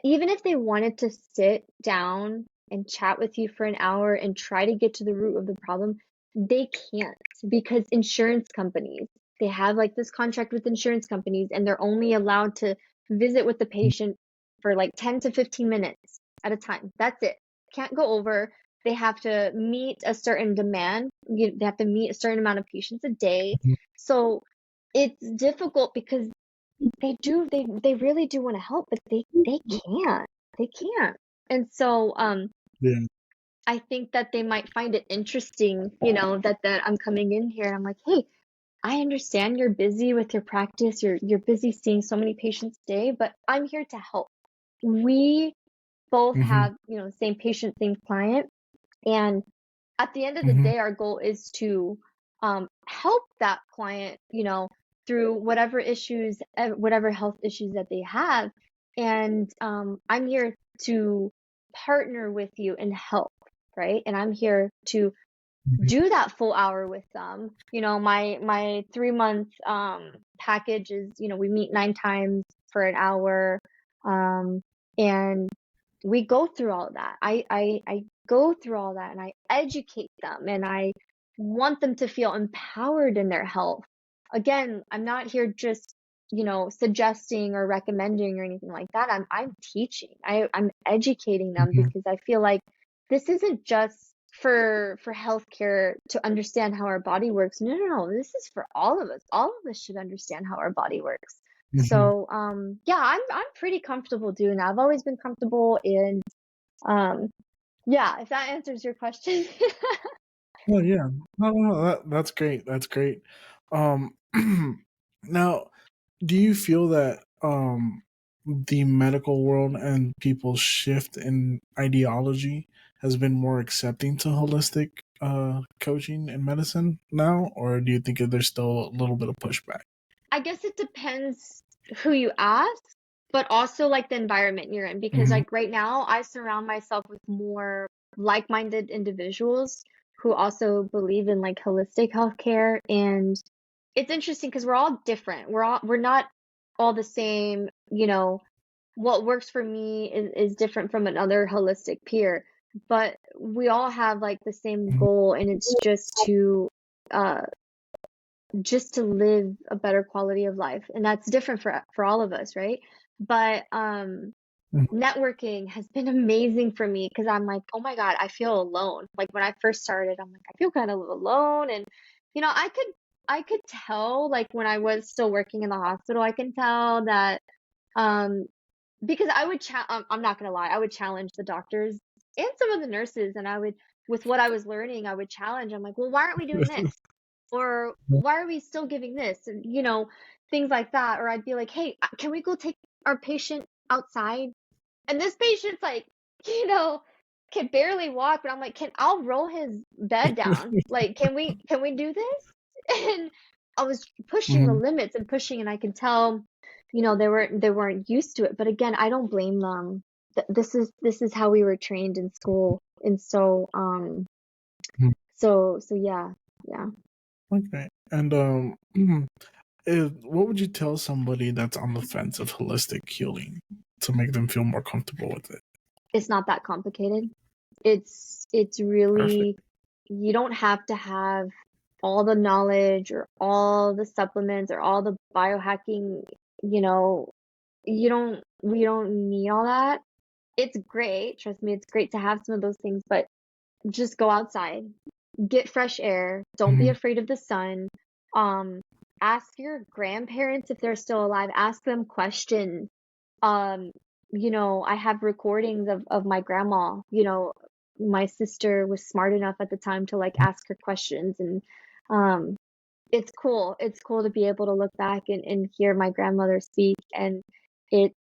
even if they wanted to sit down and chat with you for an hour and try to get to the root of the problem, they can't because insurance companies, they have like this contract with insurance companies and they're only allowed to visit with the patient for like 10 to 15 minutes at a time. That's it. Can't go over. They have to meet a certain demand. They have to meet a certain amount of patients a day. Mhm. So it's difficult because they really do want to help, but they can't. They can't. And so Yeah. I think that they might find it interesting, that I'm coming in here and I'm like, "Hey, I understand you're busy with your practice. You're busy seeing so many patients a day, but I'm here to help. We both Mhm. have, same patient, same client, and at the end of the Mhm. day, our goal is to help that client, through whatever issues, whatever health issues that they have. And I'm here to partner with you and help, right? And I'm here to Mhm. do that full hour with them. My 3 month package is, we meet 9 times for an hour, um, and we go through all of that. I go through all that and I educate them and I want them to feel empowered in their health. Again, I'm not here just, suggesting or recommending or anything like that. I'm teaching. I'm educating them Mhm. because I feel like this isn't just for healthcare to understand how our body works. No, no, no. This is for all of us. All of us should understand how our body works. Mhm. So, yeah, I'm pretty comfortable doing that. I've always been comfortable and um, yeah, if that answers your question. Oh yeah. No, that's great. That's great. Um, now, do you feel that the medical world and people's shift in ideology has been more accepting to holistic coaching and medicine now, or do you think that there's still a little bit of pushback? I guess it depends who you ask, but also like the environment you're in. Because Hmm. like right now, I surround myself with more like-minded individuals who also believe in like holistic healthcare. And it's interesting because we're all different. We're not all the same. What works for me is different from another holistic peer, but we all have like the same goal, and it's uh just to live a better quality of life. And that's different for all of us, right? But networking has been amazing for me because I'm like, oh my God, I feel alone. Like when I first started, I'm like, I feel kind of alone. And I could tell like when I was still working in the hospital, I can tell that um because I'm not gonna lie, I would challenge the doctors and some of the nurses, and I would, with what I was learning, I would challenge. I'm like, well, why aren't we doing this? Or why are we still giving this? And things like that. Or I'd be like, hey, can we go take our patient outside? And this patient's like, you know, can barely walk, but I'm like, I'll roll his bed down. Like, can we do this? And I was pushing the Hmm. limits and pushing, and I could tell, they weren't used to it. But again, I don't blame them. This is how we were trained in school. And so yeah, yeah. Okay. And what would you tell somebody that's on the fence of holistic healing to make them feel more comfortable with it? It's not that complicated. It's Perfect. really, you don't have to have all the knowledge or all the supplements or all the biohacking, you know, we don't need all that. It's great, trust me, it's great to have some of those things, but just go outside, get fresh air, don't be Hmm. afraid of the sun. Um, Ask your grandparents if they're still alive, ask them questions. Um, I have recordings of my grandma, my sister was smart enough at the time to like ask her questions, and um it's cool. It's cool to be able to look back and hear my grandmother speak, and it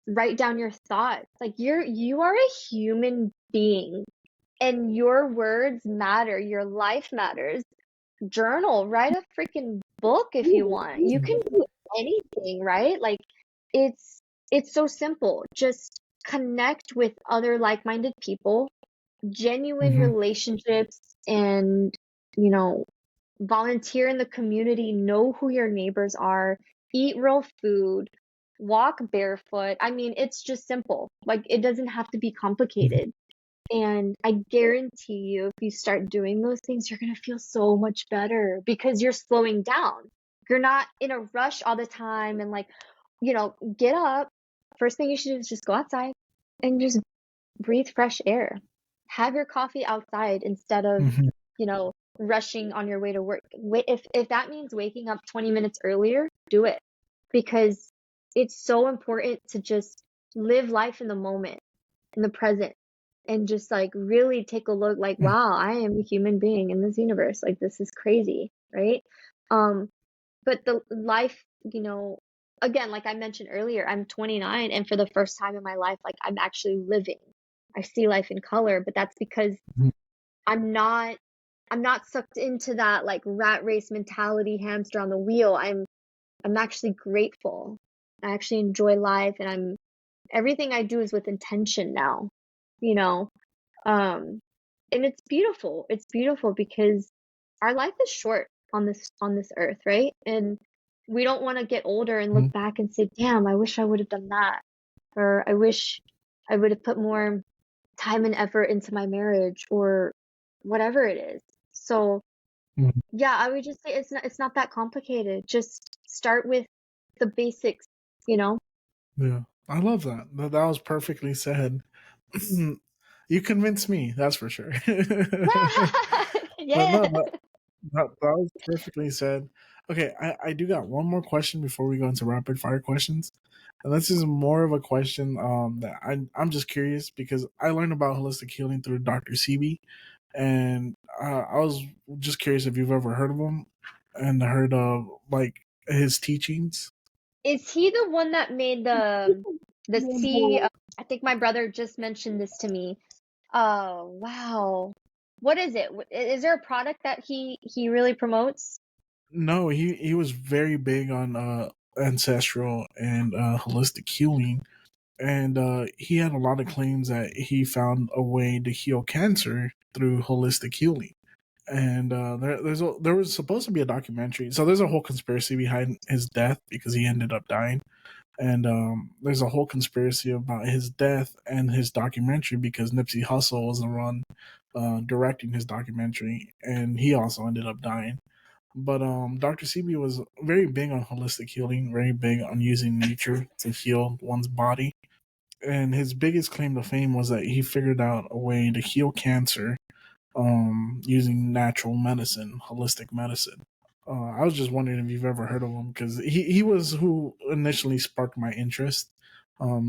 write down your thoughts. Like you are a human being and your words matter. Your life matters. Journal, write a freaking book if you want. You can do anything, right? Like it's it's so simple. Just connect with other like-minded people, genuine Hmm. relationships, and you know volunteer in the community, know who your neighbors are, eat real food, walk barefoot. I mean, it's just simple. Like, it doesn't have to be complicated. And I guarantee you, if you start doing those things, you're going to feel so much better because you're slowing down. You're not in a rush all the time and, like, get up. First thing you should do is just go outside and just breathe fresh air. Have your coffee outside instead of, Hmm. rushing on your way to work. Wait, if that means waking up 20 minutes earlier, do it because it's so important to just live life in the moment, in the present, and just like really take a look like, wow, I am a human being in this universe. Like this is crazy, right? Um, but the life, again, like I mentioned earlier, I'm 29 and for the first time in my life, like I'm actually living. I see life in color, but that's because I'm not I'm not sucked into that like rat race mentality, hamster on the wheel. I'm actually grateful. I actually enjoy life, and everything I do is with intention now, you know. Um and it's beautiful. It's beautiful because our life is short on this earth, right? And we don't want to get older and look back and say, "Damn, I wish I would have done that." Or I wish I would have put more time and effort into my marriage or whatever it is. So, Hmm. yeah, I would just say it's not that complicated. Just start with the basics, you know? Yeah, I love that. That was perfectly said. You convinced me, that's for sure. But Yeah. no, that was perfectly said. Okay, I do got one more question before we go into rapid fire questions. And this is more of a question that I'm just curious because I learned about holistic healing through Dr. CB, and I was just curious if you've ever heard of him and heard of like his teachings. Is he the one that made the C? I think my brother just mentioned this to me. Oh, wow. What is it? Is there a product that he really promotes? No, he was very big on ancestral and holistic healing, and he had a lot of claims that he found a way to heal cancer through holistic healing. And there was supposed to be a documentary, so there's a whole conspiracy behind his death because he ended up dying, and there's a whole conspiracy about his death and his documentary because Nipsey Hussle was the one directing his documentary, and he also ended up dying. But Dr. CB was very big on holistic healing, very big on using nature to heal one's body. And his biggest claim to fame was that he figured out a way to heal cancer using natural medicine, holistic medicine. I was just wondering if you've ever heard of him because he was who initially sparked my interest.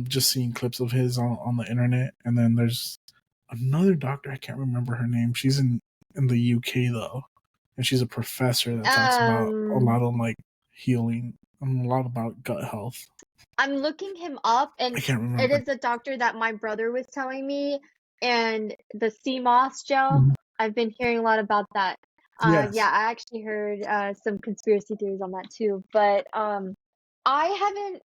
Just seeing clips of his on the internet, and then there's another doctor. I can't remember her name. She's in the UK though, and she's a professor that talks about a Um, lot of like healing and a lot about gut health. I'm looking him up, I and can't it remember. is a doctor that my brother was telling me, and the sea moss gel. Mhm. I've been hearing a lot about that. Yeah, Yes. I actually heard some conspiracy theories on that too, but I haven't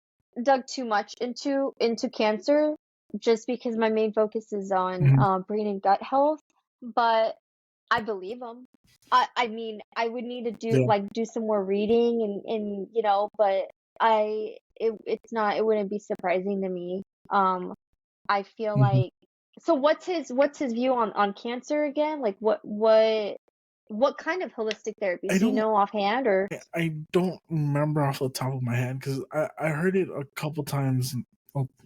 dug too much into cancer just because my main focus is on Mhm. brain and gut health, but I believe him. I mean, I would need to Yeah. do some more reading and but it wouldn't be surprising to me. Um, I feel Mhm. like, so what's his view on cancer again? Like what What kind of holistic therapies? I Do you don't know offhand or? I don't remember off the top of my head because I heard it a couple times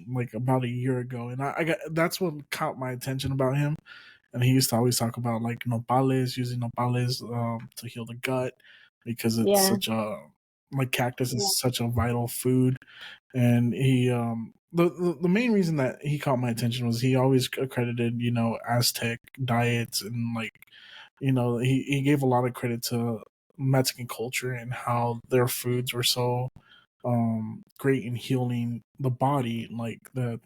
like about a year ago, and I got that's what caught my attention about him. And he used to always talk about like nopales, using nopales to heal the gut because it's Yeah. such a like cactus is such a vital food. And he the main reason that he caught my attention was he always accredited Aztec diets, and like he gave a lot of credit to Mexican culture and how their foods were so great in healing the body. Like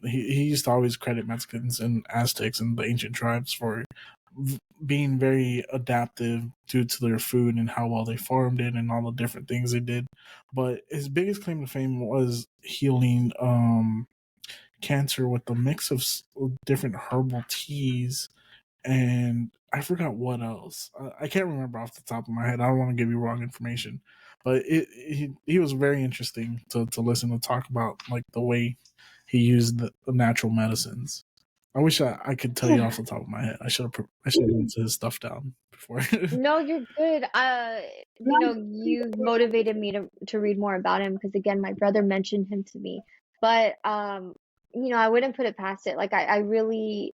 he used to always credit Mexicans and Aztecs and the ancient tribes for being very adaptive due to their food and how well they farmed it and all the different things they did. But his biggest claim to fame was healing cancer with a mix of different herbal teas, and I forgot what else. I can't remember off the top of my head. I don't want to give you wrong information, but he was very interesting to listen to talk about, like the way he used the natural medicines. I wish I could tell you off the top of my head. I should have written his stuff down before. No, you're good. You motivated me to read more about him because again, my brother mentioned him to me. But I wouldn't put it past it. Like I really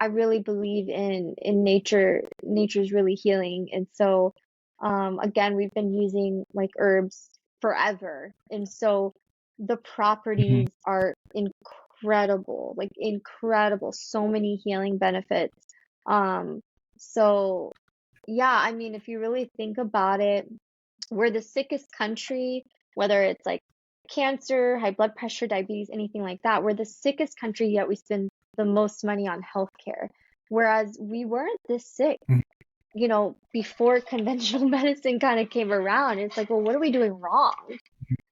believe in nature. Nature's really healing. And so again, we've been using like herbs forever. And so the Mhm. properties are incredible, like incredible. So many healing benefits. So yeah, I mean, if you really think about it, we're the sickest country, whether it's like cancer, high blood pressure, diabetes, anything like that. We're the sickest country, yet we spend the most money on healthcare. Whereas we weren't this sick, before conventional medicine kind of came around. It's like, well, what are we doing wrong?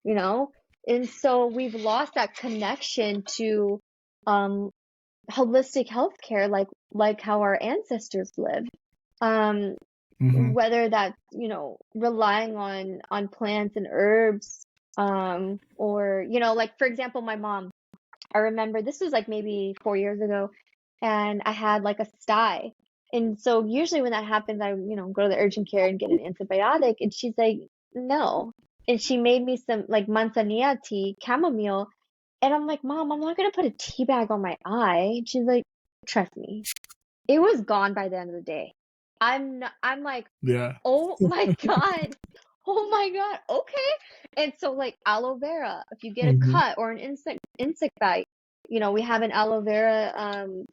You know? And so we've lost that connection to um holistic healthcare like how our ancestors lived. Um, Mhm. whether that's relying on plants and herbs, or like for example my mom, I remember this was like maybe 4 years ago, and I had like a sty. And so usually when that happens, I go to the urgent care and get an antibiotic, and she's like, no. And she made me some like manzanilla tea, chamomile, and I'm like, Mom, I'm not gonna put a tea bag on my eye. And she's like, trust me, it was gone by the end of the day. I'm like, Yeah. oh my God. Oh my God. Okay. And so like aloe vera, if you get a Mhm. cut or an insect bite, we have an aloe vera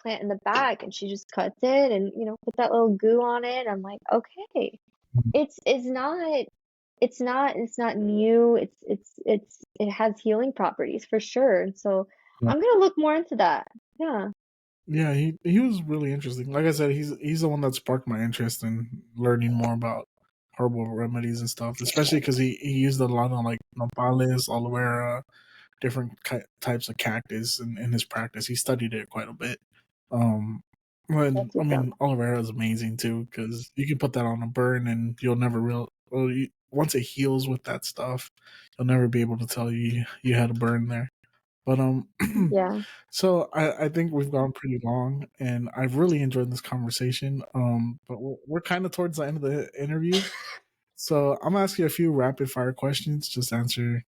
plant in the back, and she just cuts it and put that little goo on it. I'm like, okay. It's not new. It has healing properties for sure. And so Yeah. I'm gonna look more into that. Yeah. Yeah, he was really interesting. Like I said, he's the one that sparked my interest in learning more about herbal remedies and stuff. Especially because he used a lot of like nopales, aloe vera, different types of cactus in his practice. He studied it quite a bit. Um, and That's I what's up. mean, aloe vera is amazing too because you can put that on a burn and you'll never once it heals with that stuff, you'll never be able to tell you had a burn there. But Yeah. so I think we've gone pretty long, and I've really enjoyed this conversation. But we're kind of towards the end of the interview, so I'm gonna ask you a few rapid fire questions. Just answer,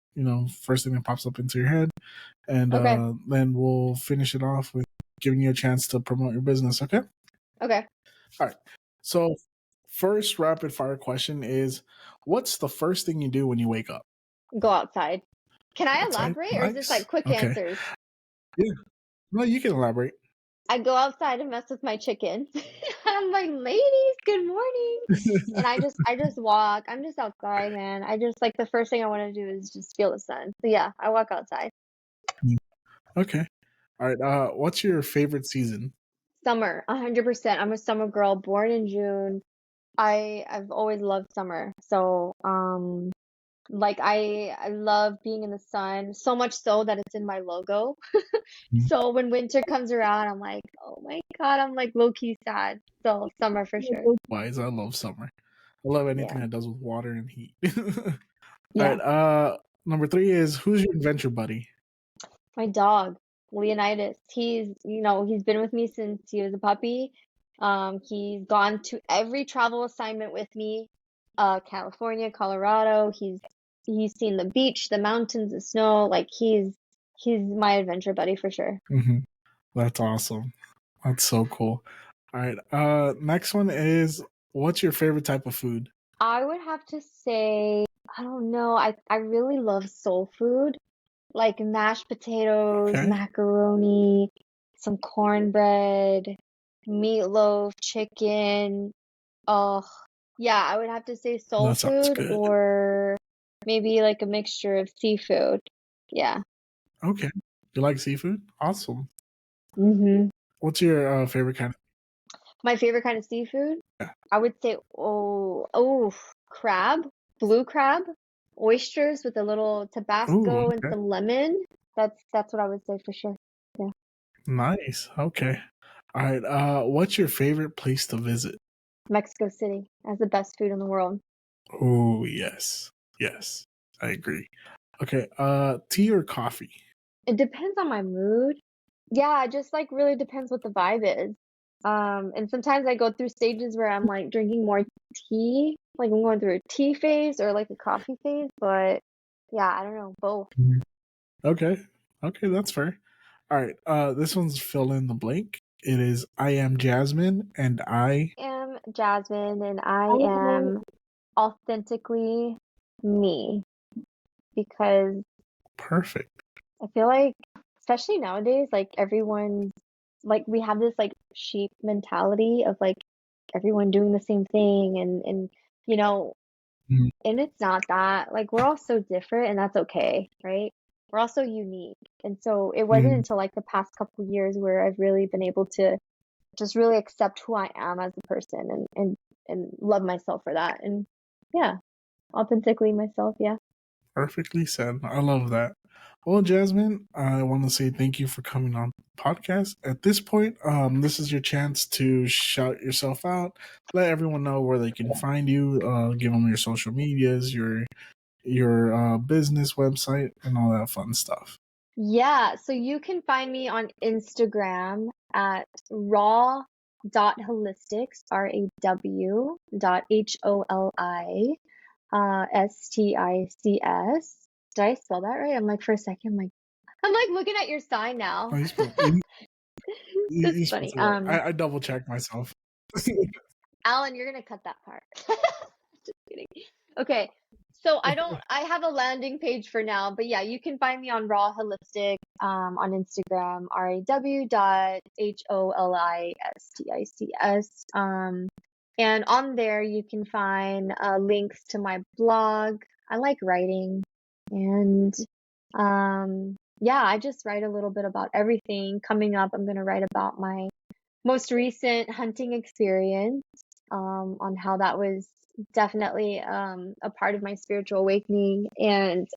first thing that pops up into your head, and Okay. then we'll finish it off with giving you a chance to promote your business. Okay. Okay. All right. So first rapid fire question is, what's the first thing you do when you wake up? Go outside. Can I Outside. elaborate, or is this like Nice. quick Okay. answers? Yeah. Well, you can elaborate. I go outside and mess with my chickens. I'm like, ladies, good morning. And I just walk. I'm just outside, man. I just like the first thing I want to do is just feel the sun. So yeah, I walk outside. Okay. All right. What's your favorite season? Summer, 100%. I'm a summer girl, born in June. I've always loved summer. So, like I love being in the sun, so much so that it's in my logo. So when winter comes around, I'm like, oh my God, I'm like low key sad. So summer for sure. Wise, I love summer. I love anything Yeah. that does with water and heat. All right. Yeah. Number three is, who's your adventure buddy? My dog, Leonidas, he's been with me since he was a puppy. He's gone to every travel assignment with me. California, Colorado. He's seen the beach, the mountains, the snow. Like he's my adventure buddy for sure. Mm-hmm. That's awesome. That's so cool. All right. Next one is, what's your favorite type of food? I would have to say, I don't know. I really love soul food, like mashed potatoes, Okay. macaroni, some cornbread, meatloaf, chicken. Oh, yeah, I would have to say soul That sounds food good. or maybe like a mixture of seafood. Yeah. Okay. You like seafood? Awesome. Mm-hmm. What's your favorite kind My favorite kind of seafood, of? I would say, crab, blue crab, oysters with a little Ooh, Tabasco and okay. some lemon. That's what I would say for sure. Yeah. Nice. Okay. All right. What's your favorite place to visit? Mexico City has the best food in the world. Oh, yes. Yes. I agree. Okay. Tea or coffee? It depends on my mood. Yeah, it just like really depends what the vibe is. And sometimes I go through stages where I'm like drinking more tea, like I'm going through a tea phase or like a coffee phase, but yeah, I don't know, both. Okay. Okay, that's fair. All right. This one's fill in the blank. It is I am Jasmine and I. I am Jasmine and I am authentically me because Perfect. I feel like, especially nowadays, like everyone's like we have this like sheep mentality of like everyone doing the same thing and you know, Mhm. and it's not that. Like we're all so different and that's okay, right? We're all so unique. And so it wasn't Mhm. until like the past couple years where I've really been able to just really accept who I am as a person and love myself for that. And yeah, authentically myself, yeah. Perfectly said. I love that. Well, Jasmine, I want to say thank you for coming on the podcast. At this point, this is your chance to shout yourself out, let everyone know where they can find you, give them your social medias, your business website, and all that fun stuff. Yeah, so you can find me on Instagram at raw.holistics, RAW.HOLISTICS. Did I spell that right? I'm like, for a second, I'm like looking at your sign Oh, now. you That's spelled funny. it right. I double checked myself. Alan, you're gonna cut that part. Just kidding. Okay. So I have a landing page for now, but yeah, you can find me on Raw Holistic, on Instagram, RAW.HOLISTICS. And on there you can find links to my blog. I like writing and yeah, I just write a little bit about everything. Coming up, I'm gonna write about my most recent hunting experience, on how that was definitely a part of my spiritual awakening. And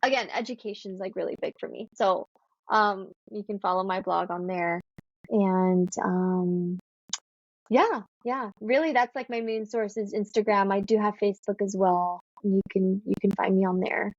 again, education's like really big for me. So you can follow my blog on there. And yeah, really that's like my main source is Instagram. I do have Facebook as well. You can find me on there.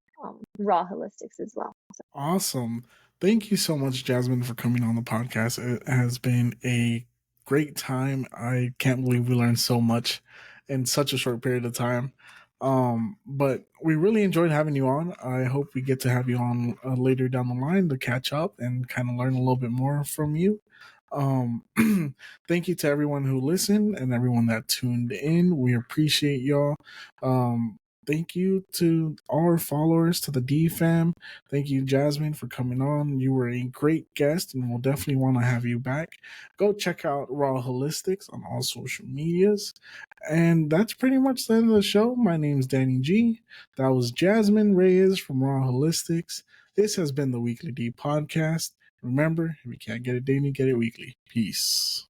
Raw Holistics as well. So. Awesome. Thank you so much, Jasmine, for coming on the podcast. It has been a great time. I can't believe we learned so much in such a short period of time. But we really enjoyed having you on. I hope we get to have you on later down the line to catch up and kind of learn a little bit more from you. Um, thank you to everyone who listened and everyone that tuned in. We appreciate y'all. Um, thank you to all our followers, to the D fam. Thank you, Jasmine, for coming on. You were a great guest, and we'll definitely want to have you back. Go check out Raw Holistics on all social medias. And that's pretty much the end of the show. My name's Danny G. That was Jazmine Reyes from Raw Holistics. This has been the Weekly D podcast. Remember, if you can't get it daily, get it weekly. Peace.